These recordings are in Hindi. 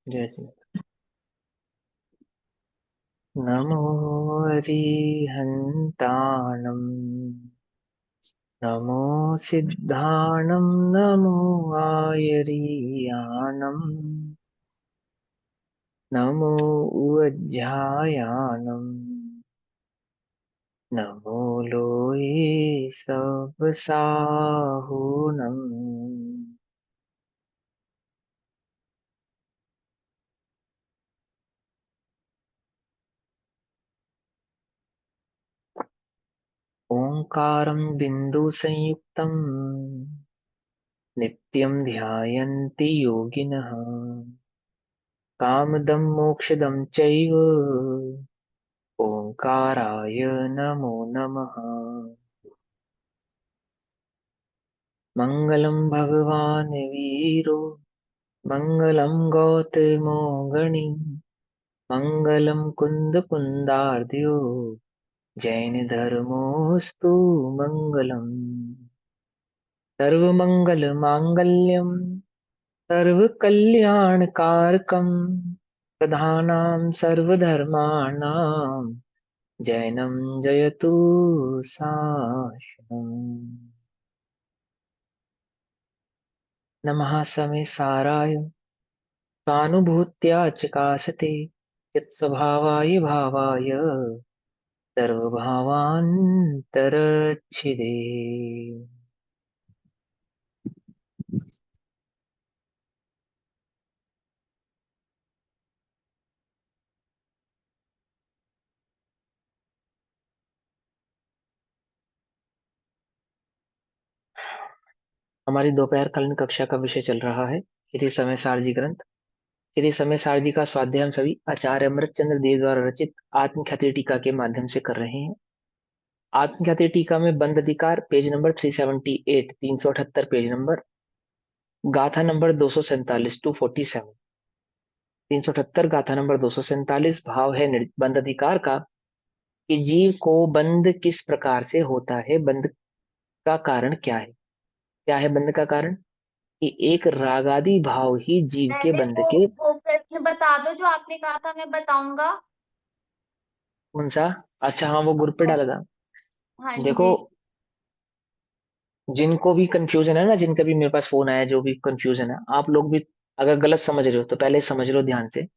जय जी। नमो अरिहन्ताणम्, नमो सिद्धाणं, नमो आयरीयाणम्, नमो उवज्झायाणम्, नमो लोये सबसाहुनम्। ओंकारं बिन्दुसंयुक्तं नित्यं ध्यायन्ति योगिनः, कामदं मोक्षदं चैव ओंकाराय नमो नमः। मङ्गलं भगवान् वीरो, मङ्गलं गौतमो गणी, मङ्गलं कुन्दकुन्दार्द्यो, जैनधर्मोऽस्तु मङ्गलम्। सर्वमङ्गलमाङ्गल्यं सर्वकल्याणकारकं, प्रधानां सर्वधर्माणां जैनं जयतु शासनम्। नमः समे साराय सानुभूत्या चकासते यत्स्वभावाय भावाय सर्वभावान्तरच्छिदे। हमारी दोपहरकालीन कक्षा का विषय चल रहा है श्री समय सारजी ग्रंथ। श्री समय सारजी का स्वाध्याय हम सभी आचार्य अमृतचंद्र देव द्वारा रचित आत्मख्याति टीका के माध्यम से कर रहे हैं। आत्मख्याति टीका में बंद अधिकार पेज नंबर 378, 378 पेज नंबर, गाथा नंबर 247 247, 378 गाथा नंबर 247। भाव है बंद अधिकार का कि जीव को बंध किस प्रकार से होता है, बंध का कारण क्या है। क्या है बंध का कारण? कि एक रागादि भाव ही जीव के पहले बंध के। वो प्रश्न बता दो जो आपने कहा था मैं बताऊंगा। कौन सा? अच्छा हाँ, वो ग्रुप पे डाला था। हाँ देखो, जी। जिनको भी कंफ्यूजन है ना, जिनका भी मेरे पास फोन आया, जो भी कंफ्यूजन है, आप लोग भी अगर गलत समझ रहे हो तो पहले समझ लो ध्यान से।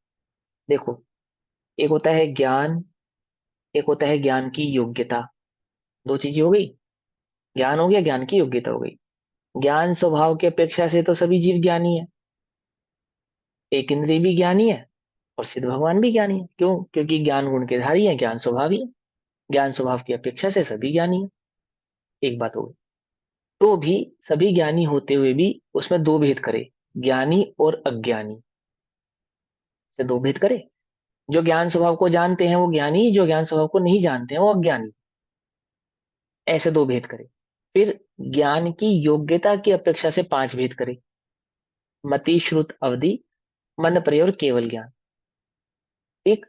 देखो, एक होता है ज्ञान, एक होता है ज्ञान की योग्यता। दो चीजें हो गई। ज्ञान हो गया, ज्ञान की योग्यता हो गई। ज्ञान स्वभाव की अपेक्षा से तो सभी जीव ज्ञानी है। एक इंद्रिय भी ज्ञानी है और सिद्ध भगवान भी ज्ञानी है। क्यों? क्योंकि ज्ञान गुण के धारी है, ज्ञान स्वभाव ही है। ज्ञान स्वभाव की अपेक्षा से सभी ज्ञानी है। एक बात हो गई। तो भी सभी ज्ञानी होते हुए भी उसमें दो भेद करे, ज्ञानी और अज्ञानी से दो भेद करे। जो ज्ञान स्वभाव को जानते हैं वो ज्ञानी, जो ज्ञान स्वभाव को नहीं जानते हैं वो अज्ञानी। ऐसे दो भेद करे। फिर ज्ञान की योग्यता की अपेक्षा से पांच भेद करे। मति श्रुत अवधि, मन प्रयोग और केवल ज्ञान। ठीक।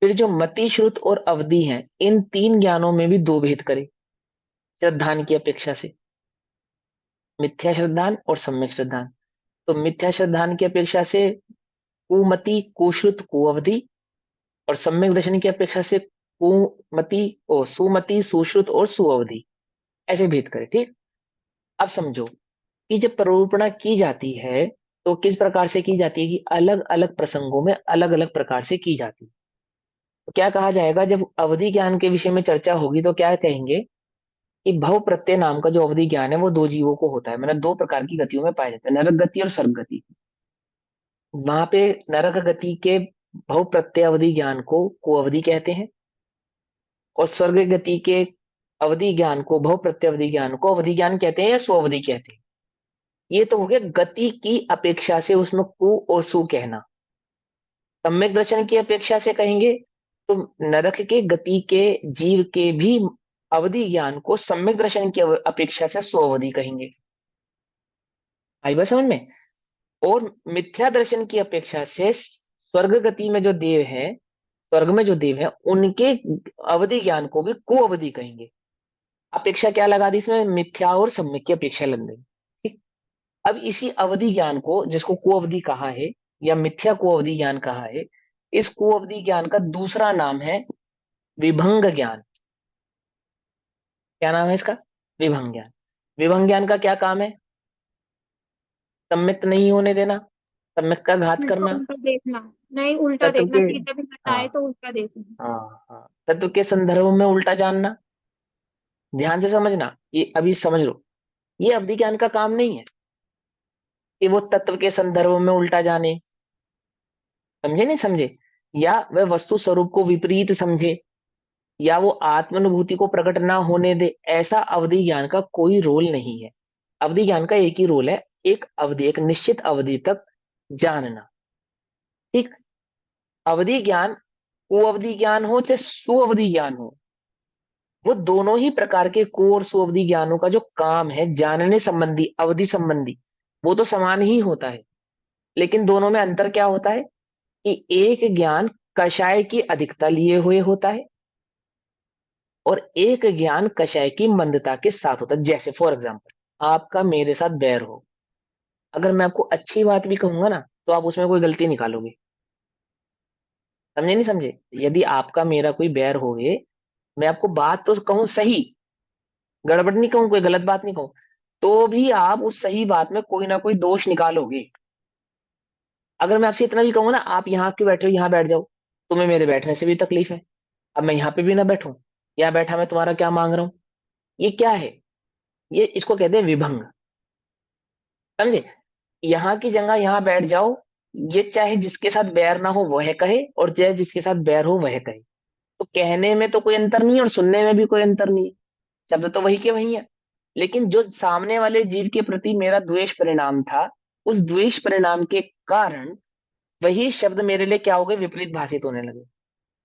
फिर जो मति श्रुत और अवधि हैं, इन तीन ज्ञानों में भी दो भेद करे श्रद्धान की अपेक्षा से। मिथ्या श्रद्धान और सम्यक श्रद्धान। तो मिथ्या श्रद्धान की अपेक्षा से कुमति कुश्रुत कुअवधि, और सम्यक दर्शन की अपेक्षा से कुमति और सुमति सुश्रुत और सुअवधि। ऐसे भेद करे। ठीक। अब समझो कि जब प्ररूपणा की जाती है तो किस प्रकार से की जाती है, कि अलग अलग प्रसंगों में अलग अलग प्रकार से की जाती है। तो क्या कहा जाएगा, जब अवधि ज्ञान के विषय में चर्चा होगी तो क्या कहेंगे कि भव प्रत्यय नाम का जो अवधि ज्ञान है वो दो जीवों को होता है, मतलब दो प्रकार की गतियों में पाया जाता है, नरक गति और स्वर्ग गति। वहां पे नरक गति के भव प्रत्यय अवधि ज्ञान को अवधि कहते हैं, और स्वर्ग गति के अवधि ज्ञान को, भव प्रत्यय अवधि ज्ञान को अवधि ज्ञान कहते हैं या स्वअवधि कहते हैं। ये तो हो गया गति की अपेक्षा से उसमें कु और सु कहना। सम्यक दर्शन की अपेक्षा से कहेंगे तो नरक के गति के जीव के भी अवधि ज्ञान को सम्यक दर्शन की अपेक्षा से स्वअवधि कहेंगे। आई बात समझ में? और मिथ्या दर्शन की अपेक्षा से स्वर्ग गति में जो देव है, स्वर्ग में जो देव है, उनके अवधि ज्ञान को भी कुअवधि कहेंगे। अपेक्षा क्या लगा दी इसमें? मिथ्या और सम्यक की अपेक्षा लग गई। ठीक। अब इसी अवधि ज्ञान को, जिसको कुअवधि कहा है, या मिथ्या कुअवधि ज्ञान कहा है, इस कुअवधि ज्ञान का दूसरा नाम है विभंग ज्ञान। क्या नाम है इसका? विभंग ज्ञान। विभंग ज्ञान का क्या काम है? सम्यक्त नहीं होने देना, सम्यक्त का घात उल्टा करना, उल्टा देखना। नहीं, उल्टा तत्व देखना, के, सीधा भी हाँ बताए तो उल्टा देखना। हाँ हाँ, तत्व के संदर्भ में उल्टा जानना। ध्यान से समझना, ये अभी समझ लो, ये अवधि ज्ञान का काम नहीं है कि वो तत्व के संदर्भ में उल्टा जाने, समझे नहीं समझे, या वह वस्तु स्वरूप को विपरीत समझे, या वो आत्मानुभूति को प्रकट ना होने दे, ऐसा अवधि ज्ञान का कोई रोल नहीं है। अवधि ज्ञान का एक ही रोल है, एक अवधि, एक निश्चित अवधि तक जानना। ठीक। अवधि ज्ञान, कुअवधि ज्ञान हो चाहे सुअवधि ज्ञान हो, वो दोनों ही प्रकार के कु और सुअवधि ज्ञानों का जो काम है जानने संबंधी, अवधि संबंधी, वो तो समान ही होता है। लेकिन दोनों में अंतर क्या होता है कि एक ज्ञान कषाय की अधिकता लिए हुए होता है और एक ज्ञान कषाय की मंदता के साथ होता है। जैसे फॉर एग्जाम्पल, आपका मेरे साथ बैर हो, अगर मैं आपको अच्छी बात भी कहूंगा ना, तो आप उसमें कोई गलती निकालोगे। समझे नहीं समझे? यदि आपका मेरा कोई बैर हो गए, मैं आपको बात तो कहूं सही, गड़बड़ नहीं कहूं, कोई गलत बात नहीं कहूं, तो भी आप उस सही बात में कोई ना कोई दोष निकालोगे। अगर मैं आपसे इतना भी कहूंगा ना, आप यहाँ क्यों बैठे हो, यहाँ बैठ जाओ, तुम्हें मेरे बैठने से भी तकलीफ है, अब मैं यहाँ पे भी ना बैठूं, यहाँ बैठा मैं तुम्हारा क्या मांग रहा हूं, ये क्या है? ये, इसको कहते हैं विभंग। समझे? यहाँ की जगह यहाँ बैठ जाओ, ये चाहे जिसके साथ बैर ना हो वह कहे, और चाहे जिसके साथ बैर हो वह कहे, तो कहने में तो कोई अंतर नहीं है और सुनने में भी कोई अंतर नहीं है, शब्द तो वही के वही है। लेकिन जो सामने वाले जीव के प्रति मेरा द्वेष परिणाम था, उस द्वेष परिणाम के कारण वही शब्द मेरे लिए क्या हो गए, विपरीत भाषित होने लगे।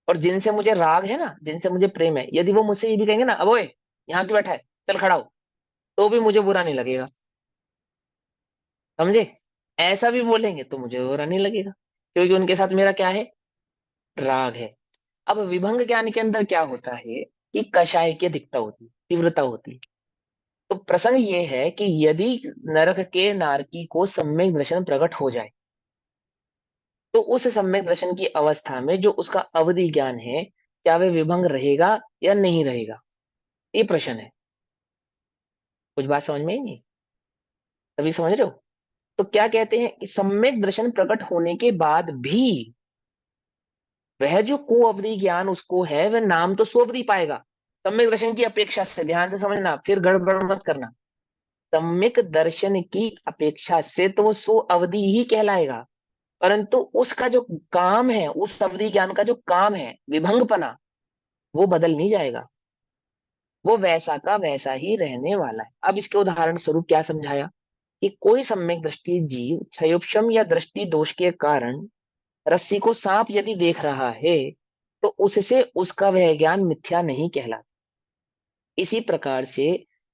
और जिनसे मुझे राग है ना, जिनसे मुझे प्रेम है, यदि वो मुझसे ये भी कहेंगे ना, अब ओए यहाँ क्यों बैठा है, चल खड़ा हो, तो भी मुझे बुरा नहीं लगेगा। समझे? ऐसा भी बोलेंगे तो मुझे बुरा नहीं लगेगा, क्योंकि उनके साथ मेरा क्या है, राग है। अब विभंग ज्ञान के अंदर क्या होता है कि कषाय की अधिकता होती है, तीव्रता होती है। तो प्रसंग ये है कि यदि नरक के नारकी को सम्यक दर्शन प्रकट हो जाए, तो उस सम्यक दर्शन की अवस्था में जो उसका अवधि ज्ञान है, क्या वह विभंग रहेगा या नहीं रहेगा, ये प्रश्न है। कुछ बात समझ में ही नहीं, तभी समझ रहे हो? तो क्या कहते हैं कि सम्यक दर्शन प्रकट होने के बाद भी वह जो को अवधि ज्ञान उसको है, वह नाम तो सुअवधि पाएगा, सम्यक दर्शन की अपेक्षा से। ध्यान से समझना, फिर गड़बड़ मत करना। सम्यक दर्शन की अपेक्षा से तो वो सो अवधि ही कहलाएगा, परंतु उसका जो काम है, उस अवधि ज्ञान का जो काम है विभंगपना, वो बदल नहीं जाएगा, वो वैसा का वैसा ही रहने वाला है। अब इसके उदाहरण स्वरूप क्या समझाया कि कोई सम्यक दृष्टि जीव क्षयोपशम या दृष्टि दोष के कारण रस्सी को सांप यदि देख रहा है, तो उससे उसका वह ज्ञान मिथ्या नहीं कहलाता। इसी प्रकार से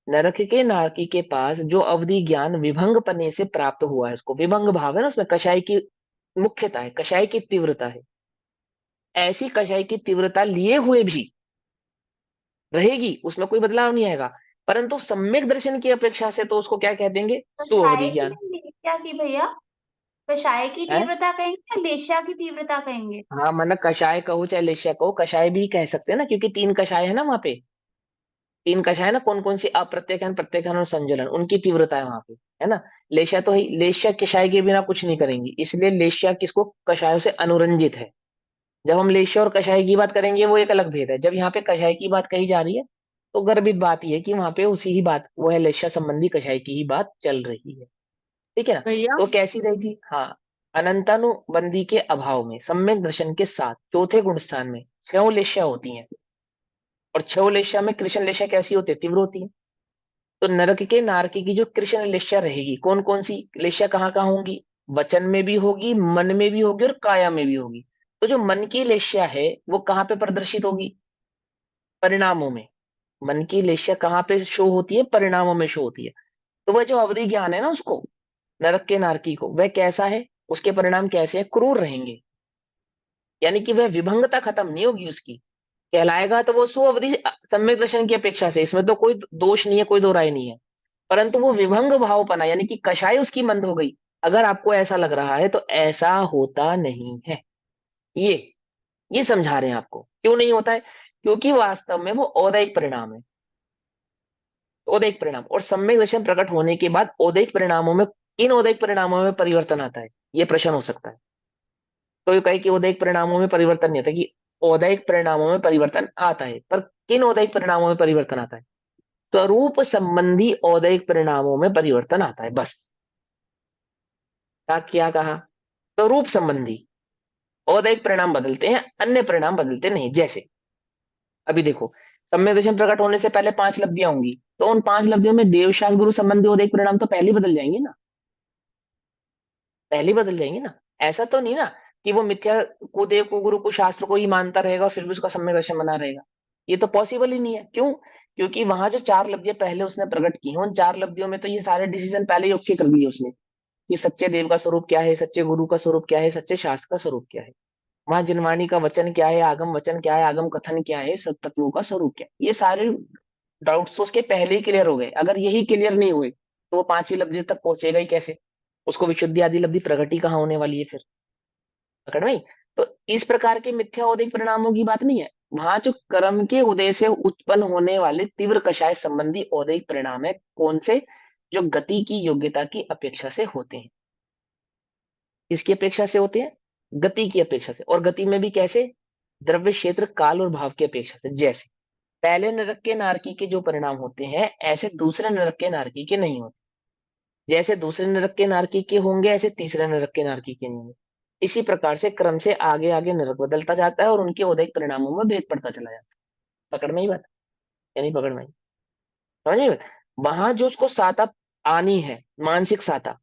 नरक के नारकी के पास जो अवधि ज्ञान विभंग पने से प्राप्त हुआ है, उसको विभंग भाव है ना, उसमें कषाय की मुख्यता है, कषाय की तीव्रता है, ऐसी कषाय की तीव्रता लिए हुए भी रहेगी, उसमें कोई बदलाव नहीं आएगा। परंतु सम्यक दर्शन की अपेक्षा से तो उसको क्या कह देंगे, कषाय सुअवधि की ज्ञान नहीं, लेष्या की भैया। कषाय की है। तीव्रता कहेंगे या लेष्या की तीव्रता कहेंगे? हाँ, मतलब कषाय कहो चाहे लेष्या कहो, कषाय भी कह सकते हैं ना, क्योंकि तीन कषाय है ना वहां पे। तीन कषाय है ना, कौन कौन सी, अप्रत्यक्षण, प्रत्यक्षण और संजुलन, उनकी तीव्रता है वहां पे, है ना। लेष्या तो है, लेष्या कषाय के बिना कुछ नहीं करेंगी, इसलिए लेष्या किसको, कषायों से अनुरंजित है। जब हम लेष्या और कषाय की बात करेंगे वो एक अलग भेद है, जब यहाँ पे कषाय की बात कही जा रही है, तो गर्भित बात यह है कि वहां पे उसी ही बात, वो है लेष्या संबंधी कषाय की ही बात चल रही है। ठीक है ना। भैया। तो कैसी रहेगी, हाँ, अनंतानुबंधी के अभाव में सम्यक दर्शन के साथ चौथे गुण स्थान में छह लेष्या होती हैं, और छह लेष्या में कृष्ण लेष्या कैसी होती है, तीव्र होती है। तो नरक के नारकी की जो कृष्ण लेष्या रहेगी, कौन कौन सी लेष्या कहाँ कहाँ होंगी, वचन में भी होगी, मन में भी होगी और काया में भी होगी। तो जो मन की लेष्या है वो कहाँ पे प्रदर्शित होगी, परिणामों में। मन की लेष्या कहाँ पे शो होती है, परिणामों में शो होती है। तो वह जो अवधि ज्ञान है ना उसको, नरक के नारकी को, वह कैसा है, उसके परिणाम कैसे हैं, क्रूर रहेंगे। यानी कि वह विभंगता खत्म नहीं होगी उसकी, कहलाएगा तो वो सुअवधि सम्यक दर्शन की अपेक्षा से, इसमें तो कोई दोष नहीं है, कोई दो राय नहीं है। परंतु वो विभंग भावपना, यानी कि कषाय उसकी मंद हो गई, अगर आपको ऐसा लग रहा है तो ऐसा होता नहीं है। ये ये समझा रहे हैं आपको क्यों नहीं होता है, क्योंकि वास्तव में वो औदैहिक परिणाम है। औदैहिक परिणाम और सम्यक दर्शन प्रकट होने के बाद औदैहिक परिणामों में, किन औदैहिक परिणामों में परिवर्तन आता है, ये प्रश्न हो सकता है। तो ये कहे कि औदैहिक परिणामों में परिवर्तन नहीं आता, कि औदैहिक परिणामों में परिवर्तन आता है, पर किन औदैहिक परिणामों में परिवर्तन आता है? स्वरूप संबंधी औदैहिक परिणामों में परिवर्तन आता है, बस। क्या कहा? स्वरूप संबंधी औदैहिक परिणाम बदलते हैं, अन्य परिणाम बदलते नहीं। जैसे अभी देखो, सम्यक दर्शन प्रकट होने से पहले 5 लब्धियां होंगी, तो उन 5 लब्धियों में देवशास्त्र गुरु संबंधी औदैहिक परिणाम तो पहले ही बदल जाएंगे ना, पहले ही बदल जाएंगे ना। ऐसा तो नहीं ना कि वो मिथ्या को, देव को, गुरु को, शास्त्र को ही मानता रहेगा और फिर भी उसका सम्यक दर्शन बना रहेगा। ये तो पॉसिबल ही नहीं है। क्यों? क्योंकि वहां जो 4 लब्धियां पहले उसने प्रकट की हैं, उन 4 लब्धियों में तो ये सारे डिसीजन पहले ही ओके कर दिए उसने, कि सच्चे देव का स्वरूप क्या है, सच्चे गुरु का स्वरूप क्या है, सच्चे शास्त्र का स्वरूप क्या है, वहां जिनवाणी का वचन क्या है, आगम वचन क्या है, आगम कथन क्या है, सत्तत्वों का स्वरूप क्या है, ये सारे डाउट्स तो उसके पहले ही क्लियर हो गए। अगर यही क्लियर नहीं हुए तो वो 5 ही लब्धि तक पहुंचेगा ही कैसे? उसको विशुद्धि आदि लब्धि प्रगति कहाँ होने वाली है फिर? पकड़ में आई? तो इस प्रकार के मिथ्या औदिक परिणामों की बात नहीं है। वहां जो कर्म के उदय से उत्पन्न होने वाले तीव्र कषाय संबंधी औदिक परिणाम है, कौन से? जो गति की योग्यता की अपेक्षा से होते हैं। किसकी अपेक्षा से होते हैं? गति की अपेक्षा से। और गति में भी कैसे? द्रव्य, क्षेत्र, काल और भाव की अपेक्षा से। जैसे पहले नरक के नारकी के जो परिणाम होते हैं, ऐसे दूसरे नरक के नारकी के नहीं होते। जैसे दूसरे नरक के नारकी के होंगे, ऐसे तीसरे नरक के नारकी के नहीं होंगे। इसी प्रकार से क्रम से आगे आगे नरक बदलता जाता है और उनके उदयिक परिणामों में भेद पड़ता चला जाता है। पकड़ में ही बात? यानी पकड़ में ही समझ में बात? वहां जो उसको साता आनी है, मानसिक साता,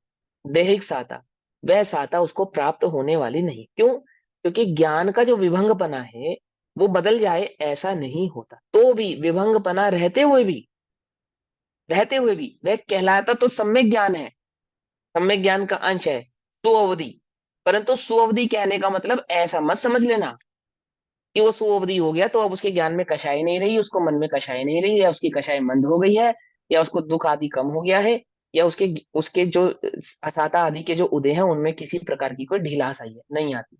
दैहिक साता, वह साता उसको प्राप्त होने वाली नहीं। क्यों? क्योंकि ज्ञान का जो विभंगपना है वो बदल जाए ऐसा नहीं होता। तो भी विभंगपना रहते हुए भी वह कहलाता तो सम्यक ज्ञान है, सम्यक ज्ञान का अंश है, सुअवधि। परंतु सुअवधि कहने का मतलब ऐसा मत समझ लेना कि वो सुअवधि हो गया तो अब उसके ज्ञान में कषाय नहीं रही, उसको मन में कषाय नहीं रही, या उसकी कषाय मंद हो गई है, या उसको दुख आदि कम हो गया है, या उसके उसके जो असाता आदि के जो उदय हैं उनमें किसी प्रकार की कोई ढिलास आई है, नहीं आती।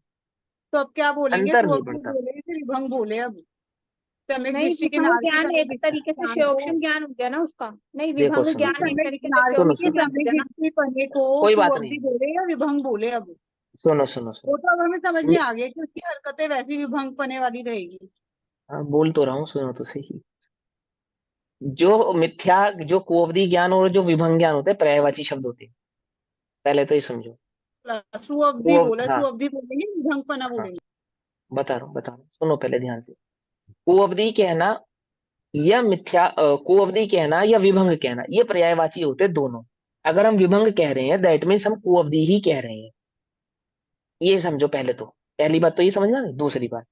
तो अब क्या बोलेंगे, अंतर नहीं सुअवधि पड़ता। बोले या फिर विभंग बोले? अब सम्यक नहीं, दृष्टि के विभंग नारकी ज्ञान वाले एक तरीके से ज्ञान को, श्योक्षम ज्ञान हो गया ना उसका। नहीं, देखो विभंग सुनो ज्ञान सुनो एक सम्यक तरीके से नारकी सुनो के श्योक्षम सुनो ज्ञान हो सम्यक गया ना। दृष्टि पने को कोई बात सुअवधि नहीं, बोले या विभंग बोले? अब सुनो सुनो सुनो। वो तो अब हमें समझ में आ गया कि उसकी हरकतें वैसी विभंग पने वाली रहेगी। हाँ, बोल तो रहा हूँ, सुनो तो सही। जो मिथ्या, जो कुअवधि ज्ञान और जो विभंग ज्ञान होते हैं पर्यायवाची शब्द होते हैं, पहले तो ये समझो। सुअवधि बोला, हाँ सुअवधि बोलेंगे, विभंग पना हाँ, बोलेंगे? बता रहा हूँ, सुनो पहले ध्यान से। कुअवधि कहना या कुअवधि कहना या विभंग कहना, ये पर्यायवाची होते हैं दोनों। अगर हम विभंग कह रहे हैं दैट मीन्स हम कुअवधि ही कह रहे हैं, ये समझो पहले तो। पहली बात तो ये समझना। दूसरी बात,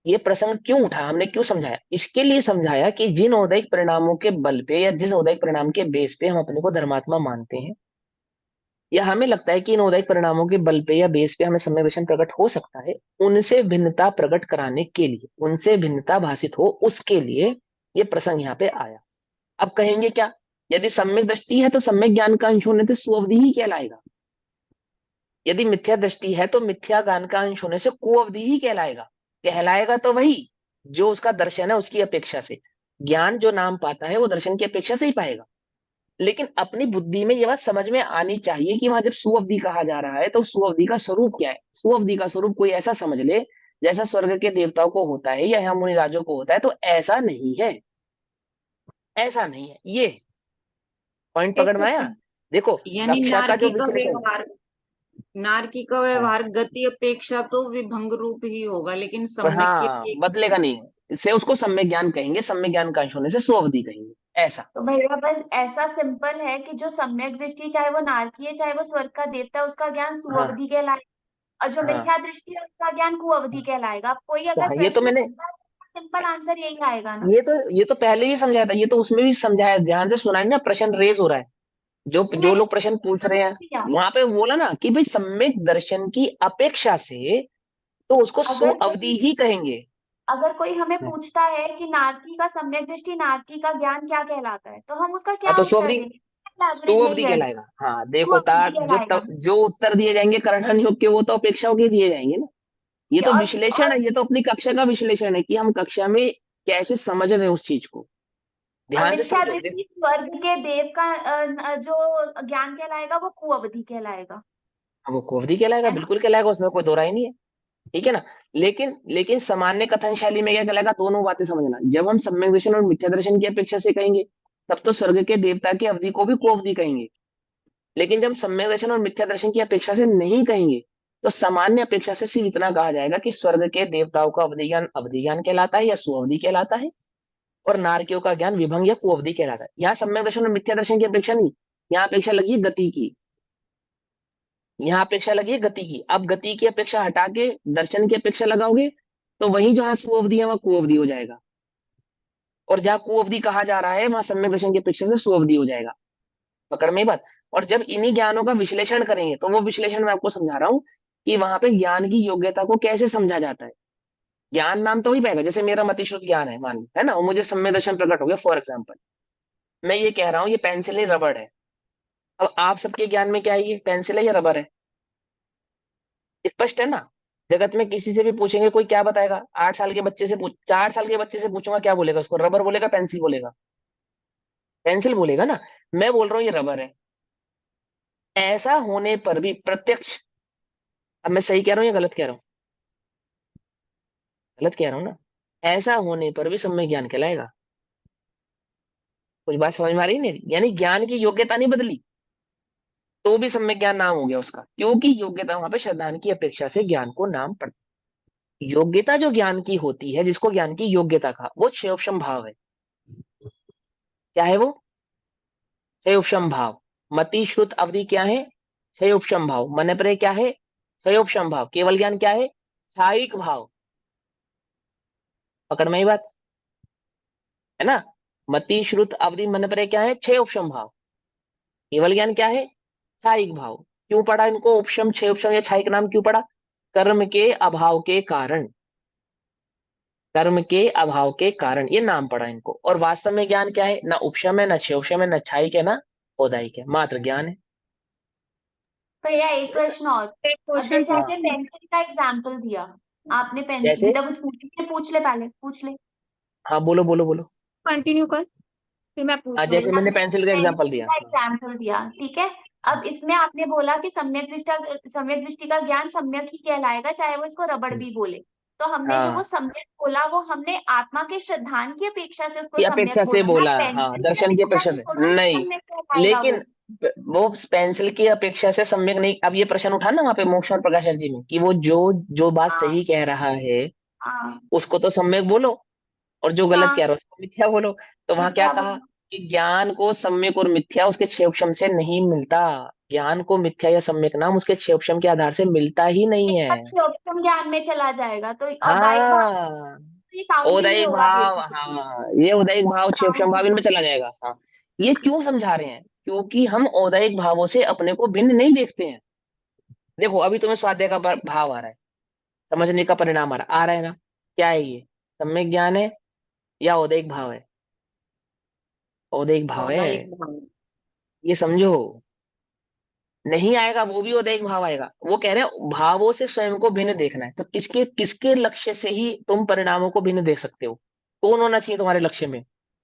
ये प्रसंग क्यों उठा, हमने क्यों समझाया? इसके लिए समझाया कि जिन औदैहिक परिणामों के बल पे या जिस औदैहिक परिणाम के बेस पे हम अपने को धर्मात्मा मानते हैं, या हमें लगता है कि इन औदैहिक परिणामों के बल पे या बेस पे हमें सम्यक दर्शन प्रकट हो सकता है, उनसे भिन्नता प्रकट कराने के लिए, उनसे भिन्नता भाषित हो उसके लिए ये प्रसंग यहाँ पे आया। अब कहेंगे क्या? यदि सम्यक दृष्टि है तो सम्यक ज्ञान का अंश होने से सुअवधि ही कहलाएगा। यदि मिथ्या दृष्टि है तो मिथ्या ज्ञान का अंश होने से कुअवधि ही कहलाएगा। कहलाएगा तो वही जो उसका दर्शन है उसकी अपेक्षा से। ज्ञान जो नाम पाता है वो दर्शन की अपेक्षा से ही पाएगा। लेकिन अपनी बुद्धि में ये बात समझ में आनी चाहिए कि वहां जब सुअवधि कहा जा रहा है तो सुअवधि का स्वरूप क्या है? सुअवधि का स्वरूप कोई ऐसा समझ ले जैसा स्वर्ग के देवताओं को होता है या यहाँ मुनि राजों को होता है, तो ऐसा नहीं है। ऐसा नहीं है। ये पॉइंट एक पकड़ में आया? सेकंड। देखो, यानी कक्षा का जो विश्लेषण। नारकी का हाँ व्यवहार गति अपेक्षा तो विभंग रूप ही होगा, लेकिन सम्यक की हाँ, अपेक्षा। बदलेगा नहीं। इससे उसको सम्यक ज्ञान कहेंगे, सम्यक ज्ञान का अंश होने से सुअवधि कहेंगे, ऐसा। तो भैया बस ऐसा सिंपल है कि जो सम्यक दृष्टि, चाहे वो नारकीय चाहे वो स्वर्ग का देवता, उसका ज्ञान हाँ सुअवधि कहलाएगा, और जो हाँ मिथ्या दृष्टि है उसका ज्ञान कुअवधि कहलाएगा। अब कोई अगर ये तो प्रश्न मैंने, पूछता है, सिंपल आंसर यही आएगा ना। ये तो पहले भी समझाया था, ये तो उसमें भी समझाया। ध्यान से सुना है ना, प्रश्न रेज हो रहा है। जो जो नहीं लोग प्रश्न पूछ रहे हैं भैया, वहां पे बोला ना कि भाई सम्यक दर्शन की अपेक्षा से तो उसको अगर सुअवधि ही कहेंगे। अगर कोई हमें पूछता है कि नारकी का सम्यक दृष्टि, नारकी का ज्ञान क्या कहलाता है, तो हम उसका क्या हाँ तो उत्तर सुअवधि, देंगे? elaborate सुअवधि नहीं है, कहलाएगा। हाँ देखो सुअवधि कहलाएगा। जो उत्तर दिए जाएंगे कर्णन योग के वो तो अपेक्षा के दिए जाएंगे ना। ये तो विश्लेषण और है, ये तो अपनी कक्षा का विश्लेषण है कि हम कक्षा में कैसे समझ रहे हैं उस चीज को। और ध्यान से मिथ्या समझो। दृष्टि स्वर्ग के देव का जो ज्ञान कहलाएगा वो कुअवधि कहलाएगा, वो कुअवधि कहलाएगा, है ना। बिल्कुल कहलाएगा, उसमें कोई दो राय नहीं है। ठीक है ना। लेकिन सामान्य कथन शैली में क्या कहलाएगा, दोनों बातें समझना। जब हम सम्यक दर्शन और मिथ्या दर्शन की अपेक्षा से कहेंगे तब तो स्वर्ग के देवता की अवधि को भी कुअवधि कहेंगे। लेकिन जब हम सम्यक दर्शन और मिथ्या दर्शन की अपेक्षा से नहीं कहेंगे तो सामान्य अपेक्षा से सिर्फ इतना कहा जाएगा कि स्वर्ग के देवताओं का अवधि ज्ञान कहलाता है या सुअवधि कहलाता है, और नारकियों का ज्ञान विभंग या कुअवधि कहलाता है। यहाँ सम्यक दर्शन और मिथ्या दर्शन की अपेक्षा नहीं, यहाँ अपेक्षा लगी है गति की। यहाँ अपेक्षा लगी है गति की। अब गति की अपेक्षा हटा के दर्शन की अपेक्षा लगाओगे तो वही जहां सुअवधि है वहां कुअवधि हो जाएगा, और जहां कुअवधि कहा जा रहा है वहां सम्यक दर्शन की अपेक्षा से सुअवधि हो जाएगा। पकड़ में बात। और जब इन्हीं ज्ञानों का विश्लेषण करेंगे तो वो विश्लेषण मैं आपको समझा रहा हूँ कि वहां पे ज्ञान की योग्यता को कैसे समझा जाता है। ज्ञान नाम तो वही पाएगा, जैसे मेरा मतिश्रुत ज्ञान है मान लो, है ना, और मुझे सम्यक दर्शन प्रकट हो गया। फॉर एग्जाम्पल मैं ये कह रहा हूँ ये पेंसिल है रबड़ है। अब आप सबके ज्ञान में क्या है, ये पेंसिल है या रबर है? स्पष्ट है ना। जगत में किसी से भी पूछेंगे कोई क्या बताएगा, 8 साल के बच्चे से पूछ 4 साल के बच्चे से पूछूंगा क्या बोलेगा, उसको रबर बोलेगा पेंसिल बोलेगा? पेंसिल बोलेगा ना। मैं बोल रहा हूँ ये रबर है। ऐसा होने पर भी प्रत्यक्ष, अब मैं सही कह रहा हूँ या गलत कह रहा हूँ? गलत कह रहा हूँ ना। ऐसा होने पर भी सम्यक ज्ञान कहलाएगा। कुछ बात समझ में आ रही है नहीं? यानी ज्ञान की योग्यता नहीं बदली तो भी सम्यक ज्ञान नाम हो गया उसका, क्योंकि योग्यता वहां पे श्रद्धान की अपेक्षा से ज्ञान को नाम पड़। योग्यता जो ज्ञान की होती है, जिसको ज्ञान की योग्यता का, वो क्षयोपम भाव है। क्या है वो? क्षयोपम भाव। मति श्रुत अवधि क्या है? क्षयोपम भाव। मन पर क्या है? क्षयोपम भाव। केवल ज्ञान क्या है? क्षायिक भाव। पकड़ में ही बात है ना। मति श्रुत अवधि मन पर क्या है? छह उपशम भाव। केवल ज्ञान क्या है? क्षायिक भाव। क्यों पढ़ा इनको उपशम, छह उपशम या क्षायिक नाम क्यों पढ़ा? कर्म के अभाव के कारण। कर्म के अभाव के कारण ये नाम पड़ा इनको। और वास्तव में ज्ञान क्या है? ना उपशम है, ना क्षयोपम है, ना क्षायिक है, ना औदायिक है, मात्र ज्ञान है। भैया एक प्रश्न और। एक अब क्वेश्चन जैसे हाँ। आपने पेंसिल का एग्जाम्पल दिया, आपने पेंसिल, जैसे, बेटा कुछ पूछ ले, पहले पूछ ले। हाँ बोलो बोलो बोलो। कंटिन्यू कर, फिर मैं हाँ पूछ जैसे लूंगी। मैंने आपने पेंसिल का एग्जांपल पेंसिल दिया। का हाँ। एग्जाम्पल दिया, ठीक है। अब इसमें आपने बोला कि सम्यक दृष्टि का ज्ञान सम्यक ही कहलाएगा, चाहे वो इसको रबड़ भी बोले। तो हमने जो वो हाँ सम्यक बोला, वो हमने आत्मा के श्रद्धान की अपेक्षा से उसको की सम्यक अपेक्षा से बोला ना, बोला, हाँ पेंसिल की दर्शन की अपेक्षा अपेक्षा से से थोड़ा ना नहीं। सम्यक कहलाएगा लेकिन वो। वो पेंसिल की अपेक्षा से सम्यक नहीं। अब ये प्रश्न उठा ना वहां पे मोक्ष और प्रकाशर जी में कि वो जो जो बात हाँ सही कह रहा है हाँ उसको तो सम्यक बोलो, और जो गलत कह हाँ, रहा है उसको मिथ्या बोलो। तो वहां क्या मिथ्या कहा बोल। कि ज्ञान को सम्यक और मिथ्या उसके क्षेपशम से नहीं मिलता। ज्ञान को मिथ्या या सम्यक नाम उसके क्षेपशम के आधार से मिलता ही नहीं है। अक्षर ज्ञान में चला जाएगा तो औदायिक भाव, हाँ ये काउंट ही नहीं उदयिक होगा भाव, बेसिकली। हाँ ये उदयिक भाव क्षेपशम भाव इनमें चला जाएगा। हाँ ये क्यों समझा रहे हैं? क्योंकि हम औदयिक भावों से अपने को भिन्न नहीं देखते हैं। देखो अभी तुम्हें स्वाध्याय का भाव आ रहा है, समझने का परिणाम आ रहा है ना। क्या है ये? सम्यक ज्ञान है या औदयिक भाव है? औदयिक भाव है। औदायिक भाव। ये समझो। नहीं आएगा वो भी औदयिक भाव आएगा। वो कह रहे हैं भावों से स्वयं को भिन्न देखना है, तो किसके किसके लक्ष्य से ही तुम परिणामों को भिन्न देख सकते हो? कौन होना चाहिए तुम्हारे लक्ष्य में?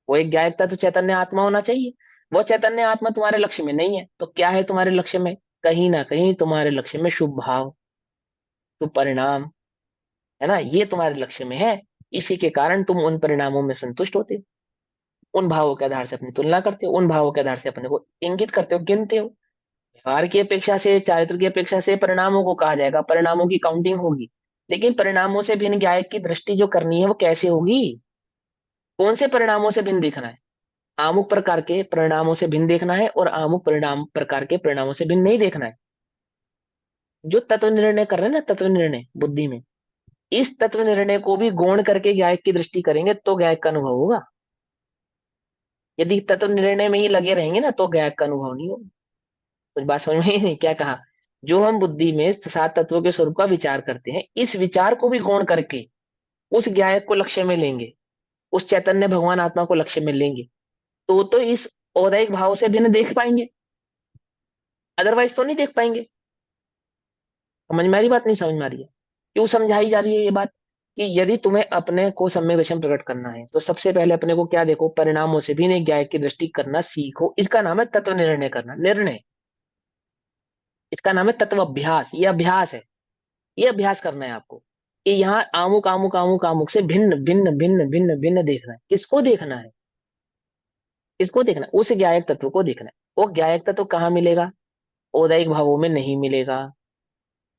वो एक ज्ञायकता तो चैतन्य आत्मा होना चाहिए। वो चैतन्य आत्मा तुम्हारे लक्ष्य में नहीं है तो क्या है तुम्हारे लक्ष्य में? कहीं ना कहीं तुम्हारे लक्ष्य में शुभ भाव, शुभ परिणाम, है ना, ये तुम्हारे लक्ष्य में है। इसी के कारण तुम उन परिणामों में संतुष्ट होते हो, उन भावों के आधार से अपनी तुलना करते हो, उन भावों के आधार से अपने को इंगित करते हो, गिनते हो। व्यवहार की अपेक्षा से, चारित्र की अपेक्षा से परिणामों को कहा जाएगा, परिणामों की काउंटिंग होगी। लेकिन परिणामों से भिन्न गायक की दृष्टि जो करनी है वो कैसे होगी? कौन से परिणामों से भिन्न देखना है? आमुक प्रकार के परिणामों से भिन्न देखना है और आमुक परिणाम प्रकार के परिणामों से भिन्न नहीं देखना है। जो तत्व निर्णय कर रहे हैं ना, तत्व निर्णय बुद्धि में, इस तत्व निर्णय को भी गौण करके गायक की दृष्टि करेंगे तो गायक का अनुभव होगा। यदि तत्व निर्णय में ही लगे रहेंगे ना तो गायक का अनुभव नहीं होगा। कुछ बात समझ में नहीं क्या कहा? जो हम बुद्धि में सात तत्वों के स्वरूप का विचार करते हैं, इस विचार को भी गौण करके उस गायक को लक्ष्य में लेंगे, उस चैतन्य भगवान आत्मा को लक्ष्य में लेंगे, तो इस औदैहिक भाव से भिन्न देख पाएंगे, अदरवाइज तो नहीं देख पाएंगे। समझ में आ रही बात, नहीं समझ में आ रही है? क्यों समझाई जा रही है ये बात? कि यदि तुम्हें अपने को सम्यक दर्शन प्रकट करना है तो सबसे पहले अपने को क्या देखो, परिणामों से भिन्न एक ज्ञायक की दृष्टि करना सीखो। इसका नाम है तत्व निर्णय करना, निर्णय। इसका नाम है तत्व अभ्यास, ये अभ्यास है। ये अभ्यास करना है आपको कि यहाँ आमुक आमुक आमुक आमुक से भिन्न भिन्न भिन्न भिन्न भिन्न देखना है। किसको देखना है? किसको देखना है? उस ज्ञायक तत्व को देखना है। वो ज्ञायक तत्व कहाँ मिलेगा? औदैहिक भावों में नहीं मिलेगा,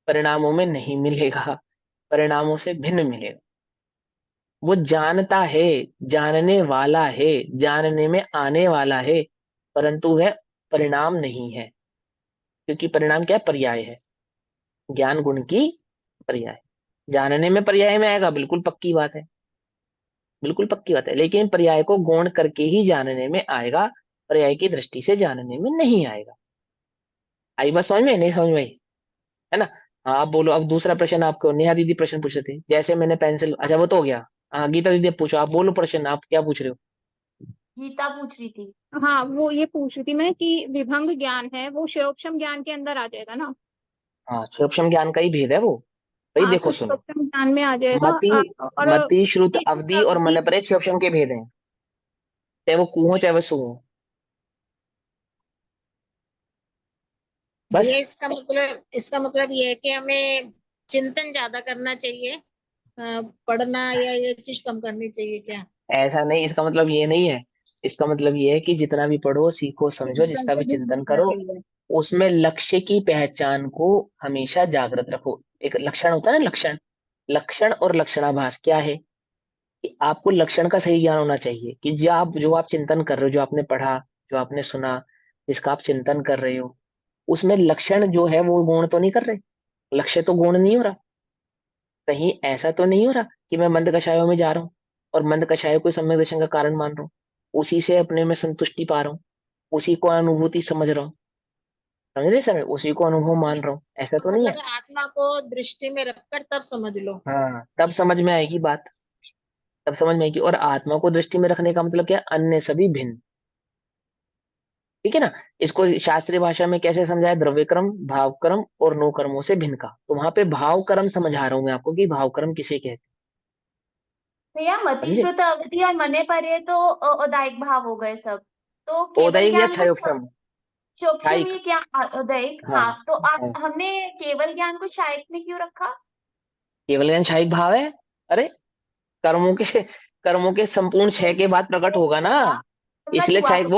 परिणामों में नहीं मिलेगा, परिणामों से भिन्न मिलेगा। वो जानता है, जानने वाला है, जानने में आने वाला है, परंतु वह परिणाम नहीं है। क्योंकि परिणाम क्या है? पर्याय है, ज्ञान गुण की पर्याय। जानने में पर्याय में आएगा, बिल्कुल पक्की बात है, बिल्कुल पक्की बात है, लेकिन पर्याय को गौण करके ही जानने में आएगा, पर्याय की दृष्टि से जानने में नहीं आएगा। आई बात समझ में? नहीं समझ में आई? है ना? हाँ, आप बोलो। अब दूसरा प्रश्न आपको नेहा दीदी प्रश्न पूछ रहे थे, जैसे मैंने पेंसिल, अच्छा वो तो हो गया। हाँ गीता दीदी अब पूछो, आप बोलो प्रश्न, आप क्या पूछ रहे हो? गीता पूछ रही थी। हाँ, वो ये पूछ रही थी मैं कि विभंग ज्ञान है वो क्षयोपशम ज्ञान के अंदर आ जाएगा ना? हाँ, सूक्ष्म ज्ञान का ही भेद है वो। भाई हाँ, देखो तो सुनो, क्षयोपशम ज्ञान में आ जाएगा। मति, और मति श्रुत मति शुद्ध अवधि और अवधि। मनपरे सूक्ष्म के भेद हैं, चाहे वो कू हो चाहे वो सू हो। बस। ये इसका मतलब ये है कि हमें चिंतन ज्यादा करना चाहिए, पढ़ना या ये चीज कम करनी चाहिए क्या? ऐसा नहीं, इसका मतलब ये नहीं है। इसका मतलब ये है कि जितना भी पढ़ो, सीखो, समझो, चिंतन जिसका से भी भिन्न चिंतन देखना करो, चाहिए। उसमें लक्ष्य की पहचान को हमेशा जागृत रखो। एक लक्षण होता है ना, लक्षण। लक्षण और लक्षणाभास क्या है? कि आपको लक्षण का सही ज्ञान होना चाहिए कि जो आप चिंतन कर रहे हो, जो आपने पढ़ा, जो आपने सुना, जिसका आप चिंतन कर रहे हो, उसमें लक्षण जो है वो गुण तो नहीं कर रहे, लक्ष्य तो गुण नहीं हो रहा। कहीं ऐसा तो नहीं हो रहा कि मैं मंद कषायों में जा रहा हूँ और मंद कषायों को सम्यक दर्शन का कारण मान रहा हूँ, उसी से अपने में संतुष्टि पा रहा हूँ, उसी को अनुभूति समझ रहा हूँ। समझ रहे सर? उसी को अनुभव मान रहा हूँ, ऐसा तो तो नहीं है। मतलब आत्मा को दृष्टि में रखकर तब समझ लो। हाँ, तब समझ में आएगी बात, तब समझ में आएगी। और आत्मा को दृष्टि में रखने का मतलब क्या है? अन्य सभी भिन्न। ठीक है ना? इसको शास्त्रीय भाषा में कैसे समझाया? द्रव्य कर्म, भाव कर्म और नो कर्मों से भिन्न का। तो वहां पे भाव कर्म समझा रहा हूं मैं आपको कि भाव कर्म किसे कहते भैया हैं। मति समझे? श्रुत अवधि और मने परे तो औदायिक भाव हो गए सब। तो केवल औदैहिक या ज्ञान को क्षयोक्षम? सूक्ष्म कायिक। ही क्या औदायिक? हाँ, हाँ, तो हाँ। हमने केवल ज्ञान को शायक में क्यों रखा? केवल ज्ञान क्षयिक भाव है। अरे, कर्मों के कर्मों के संपूर्ण क्षय के बाद प्रकट होगा ना, प्रकट इसलिए हुआ क्षय। तो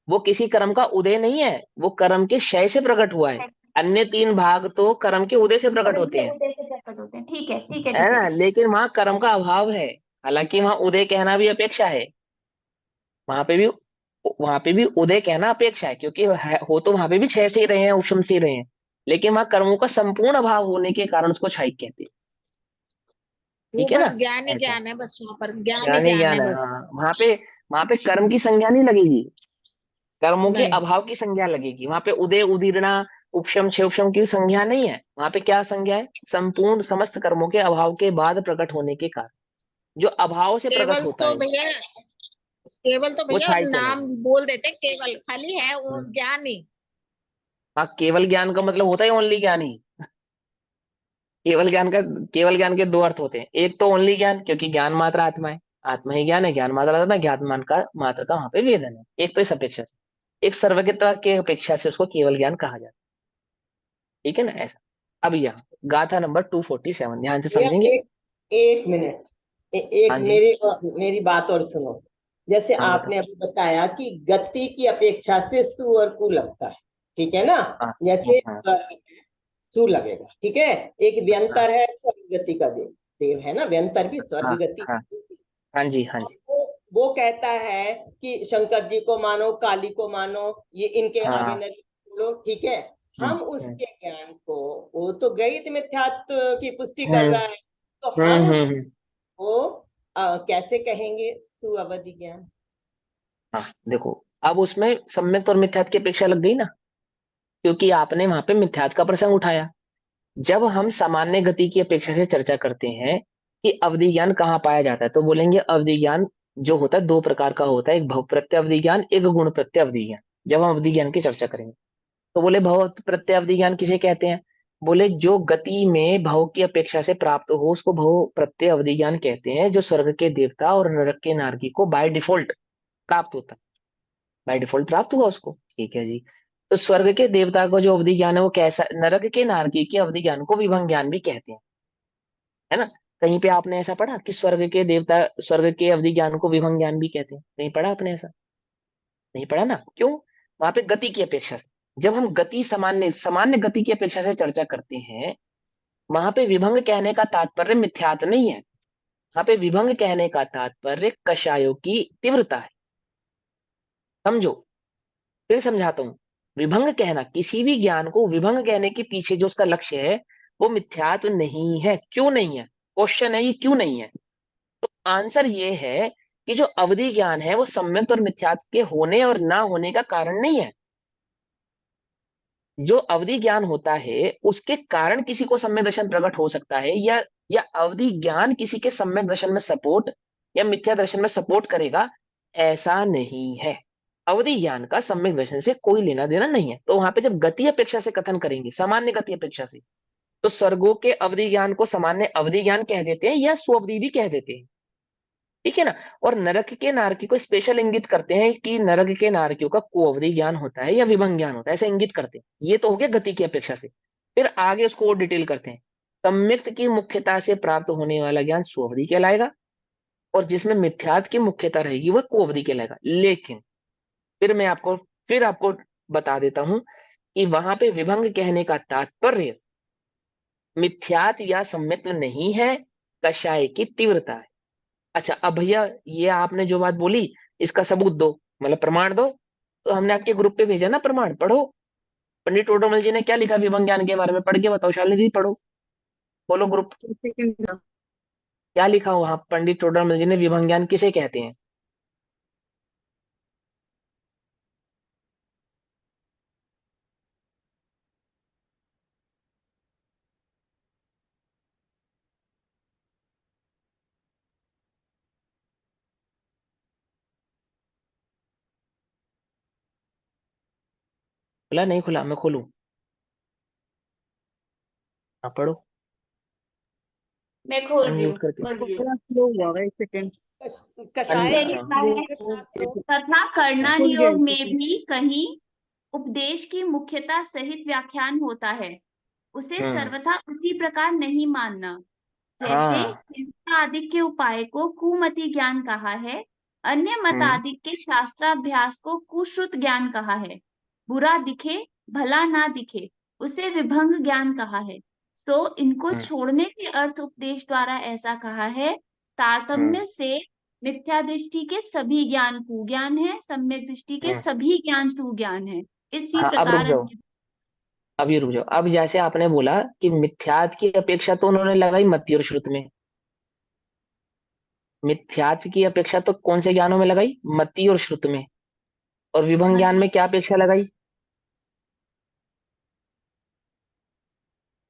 वो किसी कर्म का उदय नहीं है, वो कर्म के क्षय से प्रकट हुआ है। अन्य तीन भाग तो कर्म के उदय से प्रकट होते हैं, उदय से प्रकट होते हैं। ठीक है, ठीक है, है ठीक है, ना? ठीक लेकिन वहां कर्म का अभाव है। हालांकि वहां उदय कहना भी अपेक्षा है, वहां पे भी वहां पे भी उदय कहना अपेक्षा है, क्योंकि हो तो वहां पे भी छह से ही रहे हैं, उपशम से ही रहे हैं। लेकिन वहां कर्मों का संपूर्ण अभाव होने के कारण उसको क्षयिक कहते हैं। वो ठीक है ना? बस ज्ञान ही ऐसा ज्ञान है, बस वहां पर ज्ञान ही ज्ञान ही ज्ञान ज्ञान है है। बस। हाँ, वहां पे कर्म की संज्ञा नहीं लगेगी, कर्मों के नहीं, अभाव की संज्ञा लगेगी। वहां पे उदय उदीर्णा उपशम क्षयोपशम की संज्ञा नहीं है। वहां पे क्या संज्ञा है? संपूर्ण समस्त कर्मों के अभाव के बाद प्रकट होने के कारण, जो अभाव से प्रकट केवल होता तो है, भैया केवल तो वो भैया छाई नाम कहलाएगा। बोल देते, केवल खाली है वो हम्म। ज्ञान ही। हाँ, केवल ज्ञान का मतलब होता है ओनली ज्ञान ही। केवल ज्ञान का, केवल ज्ञान के दो अर्थ होते हैं। एक तो ओनली ज्ञान, क्योंकि ज्ञान मात्र आत्मा है, आत्मा ही ज्ञान है, ज्ञान मात्र आत्मा है, ज्ञान मान का मात्र का वहां पे वेदन है। एक तो इस अपेक्षा से, एक सर्वज्ञता के अपेक्षा से उसको केवल ज्ञान कहा जाता है। ठीक है ना? ऐसा। अब यहाँ गाथा नंबर 247 ध्यान से भैया समझेंगे। एक एक मिनट, एक हाँ जी, मेरी बात और सुनो। जैसे हाँ बताओ। आपने अभी बताया कि गति की अपेक्षा से सु और कु लगता है, ठीक है ना? हाँ, हाँ, जैसे हाँ, सु लगेगा, ठीक है। एक हाँ, व्यंतर है स्वर्ग गति का देव, देव है ना, व्यंतर भी स्वर्ग हाँ, गति। हाँ, हाँ जी, हाँ अब जी, वो कहता है कि शंकर जी को मानो, काली को मानो, ये इनके आगे हाँ। न छोड़ो, ठीक है। हम हम्म, उसके ज्ञान को, वो तो गणित मिथ्यात्व की पुष्टि कर हम्म, रहा है, तो हम्म, हम हम्म, उसको कैसे कहेंगे सुअवधि ज्ञान? हाँ देखो, अब उसमें सम्यक और मिथ्यात की अपेक्षा लग गई ना, क्योंकि आपने वहां पे मिथ्यात का प्रसंग उठाया। जब हम सामान्य गति की अपेक्षा से चर्चा करते हैं कि अवधि ज्ञान कहाँ पाया जाता है, तो बोलेंगे अवधि ज्ञान जो होता है दो प्रकार का होता है, एक भव प्रत्यवधि ज्ञान, एक गुण प्रत्यवधि ज्ञान। जब हम अवधि ज्ञान की चर्चा करेंगे तो बोले भव प्रत्यवधि ज्ञान किसे कहते हैं? बोले जो गति में भव की अपेक्षा से प्राप्त हो उसको भव प्रत्यवधि ज्ञान कहते हैं, जो स्वर्ग के देवता और नरक के नारकी को बाय डिफॉल्ट प्राप्त होता है। बाय डिफॉल्ट प्राप्त हुआ उसको, ठीक है जी। तो स्वर्ग के देवता को जो अवधि ज्ञान है वो कैसा, नरक के नारकी के अवधि ज्ञान को विभंग ज्ञान भी कहते हैं, है ना। कहीं पे आपने ऐसा पढ़ा कि स्वर्ग के देवता, स्वर्ग के अवधि ज्ञान को विभंग ज्ञान भी कहते हैं? कहीं पढ़ा आपने ऐसा? नहीं पढ़ा ना, क्यों? वहां पे गति की अपेक्षा से, जब हम गति सामान्य सामान्य गति की अपेक्षा से चर्चा करते हैं, वहां पे विभंग कहने का तात्पर्य मिथ्यात्व नहीं है। वहां पे विभंग कहने का तात्पर्य कषायों की तीव्रता है। समझो, फिर समझाता हूं। विभंग कहना, किसी भी ज्ञान को विभंग कहने के पीछे जो उसका लक्ष्य है वो मिथ्यात्व नहीं है। क्यों नहीं है? क्वेश्चन है ये, क्यों नहीं है? तो आंसर ये है कि जो अवधि ज्ञान है वो सम्यक और मिथ्यात्व के होने और ना होने का कारण नहीं है। जो अवधि ज्ञान होता है उसके कारण किसी को सम्यक दर्शन प्रकट हो सकता है, या अवधि ज्ञान किसी के सम्यक दर्शन में सपोर्ट या मिथ्या दर्शन में सपोर्ट करेगा, ऐसा नहीं है। अवधि ज्ञान का सम्यक दर्शन से कोई लेना देना नहीं है। तो वहां पे जब गति अपेक्षा से कथन करेंगे, सामान्य गति अपेक्षा से, तो स्वर्गों के अवधि ज्ञान को सामान्य अवधि ज्ञान कह देते हैं या सुअवधि भी कह देते हैं, ठीक है ना। और नरक के नारकी को स्पेशल इंगित करते हैं कि नरक के नारकियों का कुअवधि ज्ञान होता है या विभंग ज्ञान होता है, ऐसे इंगित करते हैं। ये तो हो गया गति की अपेक्षा से। फिर आगे उसको और डिटेल करते हैं। सम्यक्त की मुख्यता से प्राप्त होने वाला ज्ञान सुअवधि कहलाएगा, और जिसमें मिथ्यात्व की मुख्यता रहेगी वह कुअवधि कहलाएगा। लेकिन फिर आपको बता देता हूं कि वहां पे विभंग कहने का तात्पर्य मिथ्यात्व या सम्यक्त नहीं है, कषाय की तीव्रता है। अच्छा, अब भैया ये आपने जो बात बोली इसका सबूत दो, मतलब प्रमाण दो। तो हमने आपके ग्रुप पे भेजा ना प्रमाण, पढ़ो। पंडित टोडरमल जी ने क्या लिखा विभंग ज्ञान के बारे में, पढ़ के बताओ। शालिनी जी पढ़ो, बोलो ग्रुप, क्या लिखा हो वहां पंडित टोडरमल जी ने विभंग ज्ञान किसे कहते हैं? खुला नहीं खुला, मैं खोलूं? हाँ पढ़ो, मैं खोल रही अनम्यूट हूँ। करके। थोड़ा स्लो हुआ है, एक सेकेंड। कषाय ये हाँ। लिखा है, तथा करना खुल गया, नियोग एक में सेकेंड। भी कहीं उपदेश की मुख्यता सहित व्याख्यान होता है, उसे हम्म। सर्वथा उसी प्रकार नहीं मानना। जैसे हाँ। हिंसादिक के उपाय को कुमति ज्ञान कहा है, अन्य हम्म। मतादिक के शास्त्राभ्यास को कुश्रुत ज्ञान कहा है। बुरा दिखे भला ना दिखे उसे विभंग ज्ञान कहा है। सो इनको हम्म। छोड़ने के अर्थ उपदेश द्वारा ऐसा कहा है। हम्म। तारतम्य से मिथ्या दृष्टि के सभी ज्ञान कुज्ञान है, सम्यक दृष्टि के हम्म। सभी ज्ञान सुज्ञान है। इसी हाँ अब रुक प्रकार जाओ, अभी रुक जाओ। अब जैसे आपने बोला कि मिथ्यात्व की अपेक्षा तो उन्होंने लगाई मति और श्रुत में, मिथ्यात्व की अपेक्षा तो कौन से ज्ञानों में लगाई? मति और श्रुत में। और विभंग ज्ञान में क्या अपेक्षा लगाई?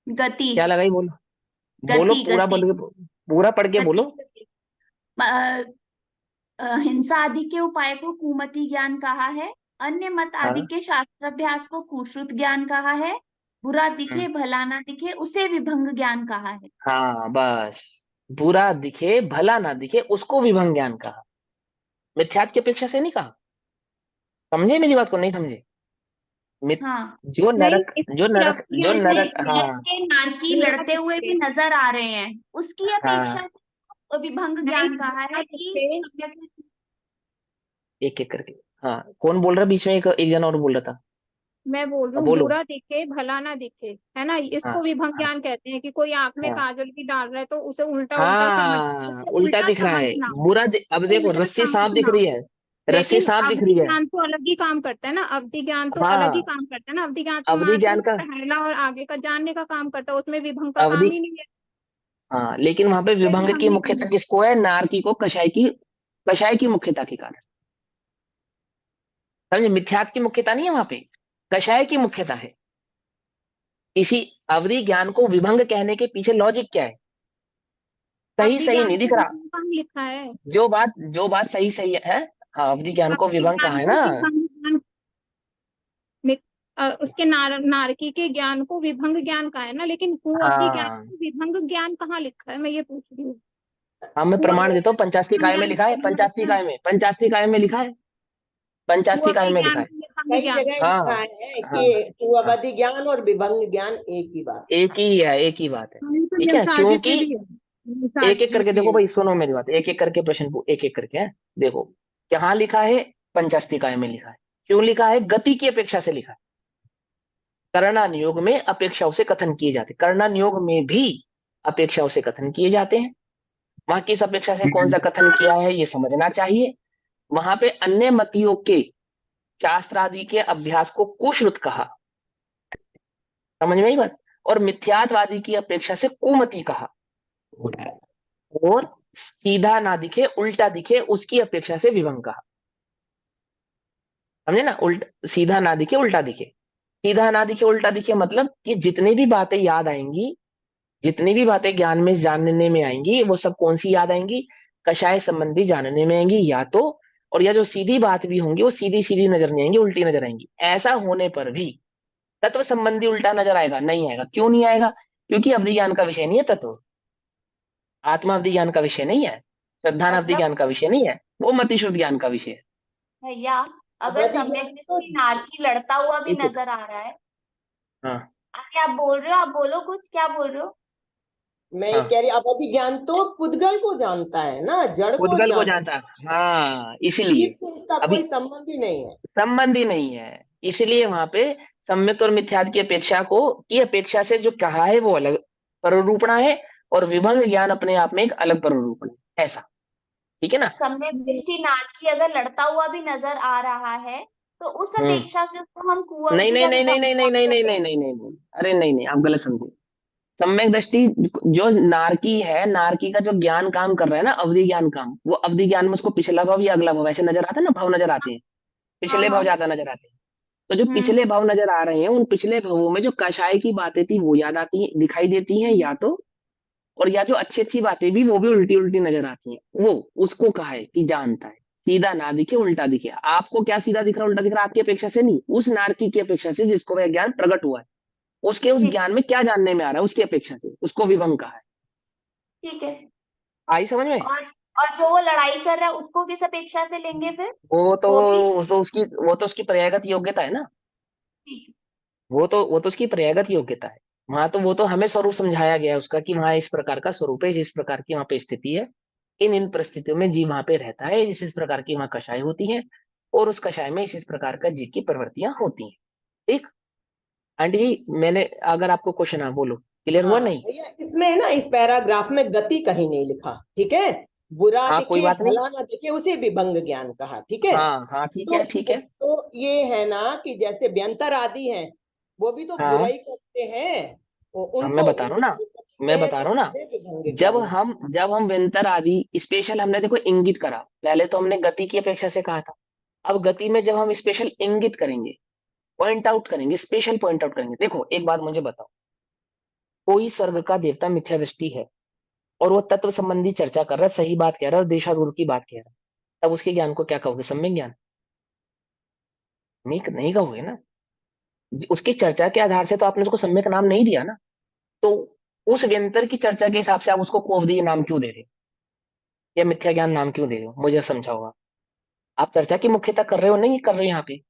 गति क्या लगाई बोलो? बोलो गति पूरा गति बोल के, पूरा पढ़ के बोलो। गति हिंसा आदि के उपाय को कुमति ज्ञान कहा है, अन्य मत आदि हाँ। के शास्त्राभ्यास को कुश्रुत ज्ञान कहा है, बुरा दिखे हम्म। भला ना दिखे उसे विभंग ज्ञान कहा है। हाँ बस, बुरा दिखे भला ना दिखे उसको विभंग ज्ञान कहा, मिथ्यात्व की अपेक्षा से नहीं कहा। समझे मेरी बात को? नहीं समझे? मिथ हाँ, जो नहीं, नरक, इस जो नरक, लफ्ज जो में नरक, नरक हाँ। के नारकी बुरा लड़ते हुए भी दिखे, नजर आ रहे हैं, उसकी हाँ, अपेक्षा से विभंग नहीं ज्ञान कहा बुरा है कि दिखे, एक एक करके। हाँ, कौन बोल रहा बीच में? एक जना और बोल रहा था। मैं बोल रही अब हूँ बोलो। बुरा दिखे भला ना दिखे, है ना, हाँ। इसको विभंग हाँ। ज्ञान कहते हैं कि कोई आंख में हाँ। काजल भी डाल रहा है तो उसे उल्टा उल्टा समझ, हाँ, उसे उल्टा उल्टा दिख रहा है, समझना, अब उसे देखो उल्टा रस्सी सांप दिख समझना। रही है, रस्सी लेकिन सांप दिख अवधि रही है। ज्ञान तो अलग ही काम करता है ना, अवधि ज्ञान तो अलग ही हाँ, काम करता है ना, अवधि ज्ञान तो अवधि मात्र ज्ञान का, पहला और आगे का जानने का काम करता है, उसमें विभंग का काम अवधि, ही नहीं है। हाँ लेकिन वहां पे ये विभंग विभंग की नहीं मुख्यता करना। किसको है? नारकी को कषाय की मुख्यता के कारण। समझे? मिथ्यात्व की मुख्यता नहीं है वहां पे, कषाय की मुख्यता है। इसी अवधि ज्ञान को विभंग कहने के पीछे लॉजिक क्या है? सही अवधि सही ज्ञान नहीं को दिख रहा। विभंग कहाँ लिखा है? जो बात सही सही है। हाँ, अवधि ज्ञान को अवधि विभंग कहा ज्ञान है को ना। विभंग ज्ञान उसके नारकी के ज्ञान को विभंग ज्ञान कहा है ना, लेकिन कुअवधि ज्ञान हाँ को विभंग ज्ञान कहाँ लिखा है, मैं ये पूछ रही हूँ। हाँ, मैं प्रमाण देता हूँ, पंचाशती विभंग काय में ज्ञान लिखा है, को विभंग पंचाशती ज्ञान, काय में, पंचाशती काय में लिखा है, पंचाशती काय कुअवधि में लिखा ज्ञान है। को विभंग कई ज्ञान। जगह लिखा हाँ है हाँ कि हाँ, अवधि ज्ञान और विभंग ज्ञान एक ही बात है। एक ही है, एक ही बात है। हाँ, ये तो ठीक है, मिलता क्योंकि जी भी है, मिलता एक एक जी करके भी देखो है। भाई, सुनो मेरी बात, एक एक करके प्रश्न एक एक करके है। देखो कहाँ लिखा है, पंचाशती काय में लिखा है। क्यों लिखा है, गति की अपेक्षा से लिखा है। कर्णानुयोग में अपेक्षाओं से कथन किए जाते, कर्णानुयोग में भी अपेक्षाओं से कथन किए जाते हैं। वहां किस अपेक्षा से कौन सा कथन किया है ये समझना चाहिए। वहां पे अन्य मतियों के शास्त्र आदि के अभ्यास को कुश्रुत कहा, समझ में आई बात। और मिथ्यात्वादी की अपेक्षा से कुमति कहा। और सीधा ना दिखे उल्टा दिखे उसकी अपेक्षा से विभंग कहा। समझे ना, उल्ट सीधा ना दिखे उल्टा दिखे। सीधा ना दिखे उल्टा दिखे मतलब कि जितनी भी बातें याद आएंगी, जितनी भी बातें ज्ञान में जानने में आएंगी, वो सब कौन सी याद आएंगी, कषाय संबंधी जानने में आएंगी या तो। और या जो सीधी बात भी होंगी वो सीधी सीधी नजर नहीं आएंगी, उल्टी नजर आएंगी। ऐसा होने पर भी तत्व संबंधी उल्टा नजर आएगा, नहीं आएगा। क्यों नहीं आएगा, क्योंकि अवधि ज्ञान का विषय नहीं है तत्व, आत्मा अवधि ज्ञान का विषय नहीं है, श्रद्धान अवधि मतलब ज्ञान का विषय नहीं है, वो मतिशुद्ध ज्ञान का विषय है। भैया, अगर अवधि सम्यक ज्ञान तो दृष्टि नारकी लड़ता हुआ भी एक एक, नजर आ रहा है, हाँ आगे आप बोल रहे हो, आप बोलो कुछ, क्या बोल रहे हो? मैं ये हाँ, कह रही अवधि ज्ञान तो पुद्गल को जानता है ना, जड़ को उद्गल को जानता जानता है, हाँ है। इसलिए। इससे इसका अभी कोई संबंध ही नहीं है। संबंध ही नहीं है, इसलिए वहां पे सम्यक और मिथ्यात्व की अपेक्षा को, की अपेक्षा से जो कहा है वो अलग प्ररूपणा है, और विभंग ज्ञान अपने आप में एक अलग प्ररूपण है, ऐसा। ठीक है ना। सम्यक दृष्टि नारकी अगर लड़ता हुआ भी नजर आ रहा है, तो उस हम्म, अपेक्षा से उसको हम नहीं कुअवधि नहीं या नहीं नहीं विभंग नहीं नहीं ज्ञान नहीं नहीं कहते नहीं हैं। नहीं नहीं नहीं, अरे नहीं नहीं, आप गलत समझे। सम्यक दृष्टि, जो नारकी है, नारकी का जो ज्ञान काम कर रहा है ना, अवधि ज्ञान काम, वो अवधि ज्ञान में उसको पिछला भाव या अगला भाव ऐसे नजर आता है ना, भाव नजर आते हैं, हाँ पिछले भाव हाँ। ज्यादा नजर आते हैं। तो जो हम्म। पिछले भाव नजर आ रहे हैं, उन पिछले भावों में जो कषाय की बातें थी वो याद आती दिखाई देती हैं या तो। और या जो अच्छी अच्छी बातें भी वो भी उल्टी उल्टी नजर आती हैं, वो उसको कहा है कि जानता है। सीधा ना दिखे उल्टा दिखे, आपको क्या सीधा दिख रहा है उल्टा दिख रहा है, आपकी अपेक्षा से नहीं, उस नारकी की अपेक्षा से जिसको वह ज्ञान प्रकट हुआ है, उसके उस ठीक ज्ञान में क्या जानने में आ रहा है उसकी अपेक्षा से, उसको विभंग कहा है। ठीक है। आई समझ में। और और जो वो लड़ाई कर रहा है उसको किस अपेक्षा से लेंगे फिर? वो तो वो भी वो तो उसकी पर्यायगत योग्यता है ना। ठीक। वो तो उसकी पर्यायगत योग्यता है। वहां तो वो तो हमें स्वरूप समझाया गया है उसका, कि वहां इस प्रकार का स्वरूप है, जिस प्रकार की वहां पे स्थिति है, इन इन परिस्थितियों में जीव वहां पे रहता है, इस प्रकार की वहां कषाय होती है, और उस कषाय में इस प्रकार का जीव की प्रवृत्तियां होती हैं। ठीक। आंटी जी, मैंने, अगर आपको क्वेश्चन, आप बोलो, क्लियर हुआ हाँ नहीं। भैया, इसमें है ना, इस पैराग्राफ में गति कहीं नहीं लिखा, ठीक है। बुरा हाँ कोई दिखे बात नहीं। भला ना दिखे उसे विभंग ज्ञान कहा, ठीक है। हाँ हाँ, ठीक तो है ठीक है। तो ये है ना कि जैसे व्यंतर आदि हैं, वो भी तो हाँ बुराई करते हैं, वो हाँ, मैं उनको बता रहा हूँ ना, मैं है बता तो रहा हूँ ना। उन्हें विभंग जब ज्ञान। हम जब हम व्यंतर आदि स्पेशल, हमने देखो इंगित करा, पहले तो हमने गति की अपेक्षा से कहा था। अब गति में जब हम स्पेशल इंगित करेंगे, पॉइंट आउट करेंगे, स्पेशल पॉइंट आउट करेंगे। देखो एक बात मुझे बताओ, कोई स्वर्ग का देवता मिथ्या दृष्टि है, और वो तत्व संबंधी चर्चा कर रहा है, सही बात कह रहा है और देशागुरु की बात कह रहा है, तब उसके ज्ञान को क्या कहोगे, सम्यक ज्ञान? नहीं नहीं कहोगे ना। उसकी चर्चा के आधार से तो आपने उसको सम्यक नाम नहीं दिया ना। तो उस व्यंतर की चर्चा के हिसाब से आप उसको कोवदीय नाम क्यों दे रहे हो, या मिथ्या ज्ञान नाम क्यों दे रहे हो, मुझे समझाओ आप चर्चा की मुख्यता कर रहे हो, नहीं कर रहे हो यहाँ पे।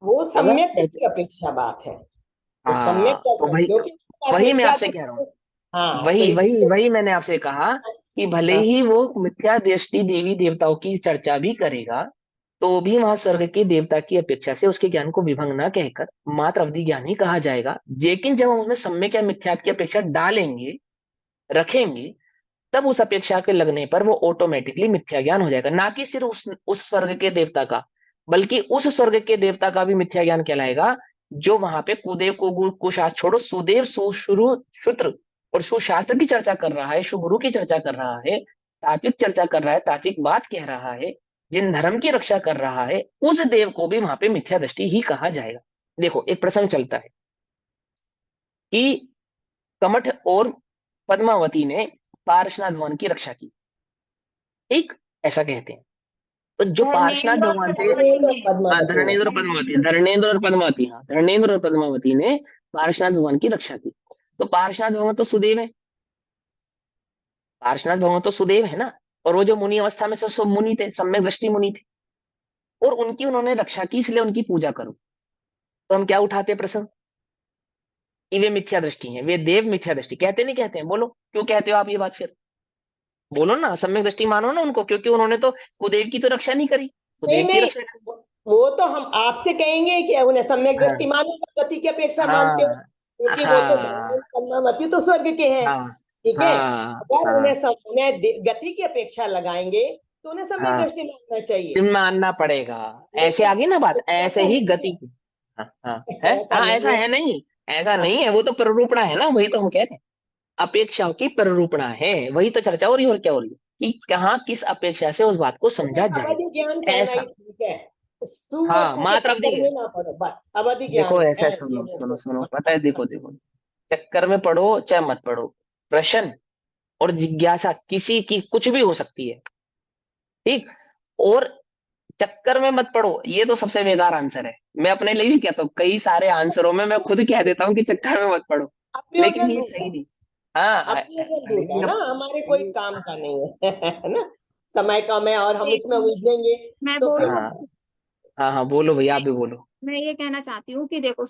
वो अगर सम्यक चर्चा, की अपेक्षा बात है, वो सम्यक हाँ का तो वही, क्योंकि उसके पास वही मैं मिथ्या आपसे कह रहा हूँ, दृष्टि। हाँ तो वही वही इसलिए वही मैंने आपसे कहा, कि भले ही वो मिथ्या दृष्टि देवी देवताओं की चर्चा भी करेगा, तो भी वहां स्वर्ग के देवता की अपेक्षा से उसके ज्ञान को विभंग न कहकर मात्र अवधि ज्ञान ही कहा जाएगा। लेकिन जब हम उसमें सम्यक या मिथ्यात्व की अपेक्षा डालेंगे, रखेंगे, तब उस अपेक्षा के लगने पर वो ऑटोमेटिकली मिथ्या ज्ञान हो जाएगा, ना कि सिर्फ उस स्वर्ग के देवता का, बल्कि उस स्वर्ग के देवता का भी मिथ्या ज्ञान कहलाएगा, जो वहां पे कुदेव को कुशास्त्र छोड़ो, सुदेव सुश्रु शुत्र और सुशास्त्र की चर्चा कर रहा है, सुगुरु की चर्चा कर रहा है, तात्विक चर्चा कर रहा है, तात्विक बात कह रहा है, जिन धर्म की रक्षा कर रहा है, उस देव को भी वहां पे मिथ्या दृष्टि ही कहा जाएगा। देखो एक प्रसंग चलता है कि कमठ और पद्मावती ने पार्श्वनाथ भगवान की रक्षा की। ठीक, ऐसा कहते हैं। तो जो पार्श्वनाथ धर्मेंद्र और भगवान से धर्मेंद्र और पद्मावती पद्मावती ने। धर्मेंद्र और पद्मावती, हाँ धर्मेंद्र और पद्मावती ने पार्श्वनाथ भगवान की रक्षा की। तो पार्श्वनाथ भगवान तो सुदेव है, पार्श्वनाथ भगवान तो सुदेव है ना, और वो जो मुनि अवस्था में से सब मुनि थे, सम्यक दृष्टि मुनि थे, और उनकी उन्होंने रक्षा की, इसलिए उनकी पूजा करो। तो हम क्या उठाते हैं प्रश्न कि वे मिथ्या दृष्टि हैं, वे देव मिथ्या दृष्टि, कहते नहीं कहते हैं? बोलो क्यों कहते हो आप ये बात? फिर बोलो ना, सम्यक दृष्टि मानो ना उनको, क्योंकि उन्होंने तो कुदेव की तो रक्षा नहीं करी, नहीं कुदेव की नहीं, रक्षा करी। वो तो हम आपसे कहेंगे कि उन्हें सम्यक हाँ दृष्टि मानो, गति की अपेक्षा मानते हो, हाँ क्योंकि वो तो हाँ पद्मावती तो स्वर्ग के हैं। हाँ ठीक है, हाँ अगर हाँ उन्हें गति की अपेक्षा लगाएंगे तो उन्हें सम्यक हाँ, दृष्टि मानना चाहिए। तुम मानना पड़ेगा। ऐसे लेकिन आगे ना बात, ऐसे ऐसा ही नहीं गति है। की। हाँ हाँ है, ऐसा हाँ ऐसा नहीं है। है नहीं, ऐसा हाँ, नहीं है, वो तो प्ररूपणा है ना, वही तो हम कह रहे हैं, अपेक्षाओं की प्ररूपणा है, वही तो चर्चा हो रही है, और क्या हो रही है कि कहाँ किस अपेक्षा से उस बात को लेकिन समझा जाए। अवधि ज्ञान करना ही ऐसा, ठीक है, सु और हाँ पु के मात्र अवधि चक्कर है। में ना पड़ो, बस अवधि देखो ज्ञान ऐसा, ऐसे सुनो हो सुनो तो। सुनो, पता है, देखो देखो, चक्कर में पढ़ो चाहे मत पढ़ो, प्रश्न और जिज्ञासा किसी की कुछ भी हो सकती है। ठीक, और चक्कर में मत पड़ो, ये तो सबसे बेकार आंसर है। मैं अपने लिए भी कहता हूँ, कई सारे आंसरों में मैं खुद कह देता हूँ कि चक्कर में मत पड़ो, लेकिन अप्रयोजन ये दूसरा, सही नहीं। हाँ अप्रयोजन अरे दूसरा है नहीं, ना, अब हमारे कोई काम का नहीं है है ना, समय कम है और हम इसमें देखो, उलझेंगे मैं तो फिर। बोलूँ, हाँ हाँ हाँ, बोलो भैया, आप भी बोलो। मैं ये कहना चाहती हूँ कि देखो,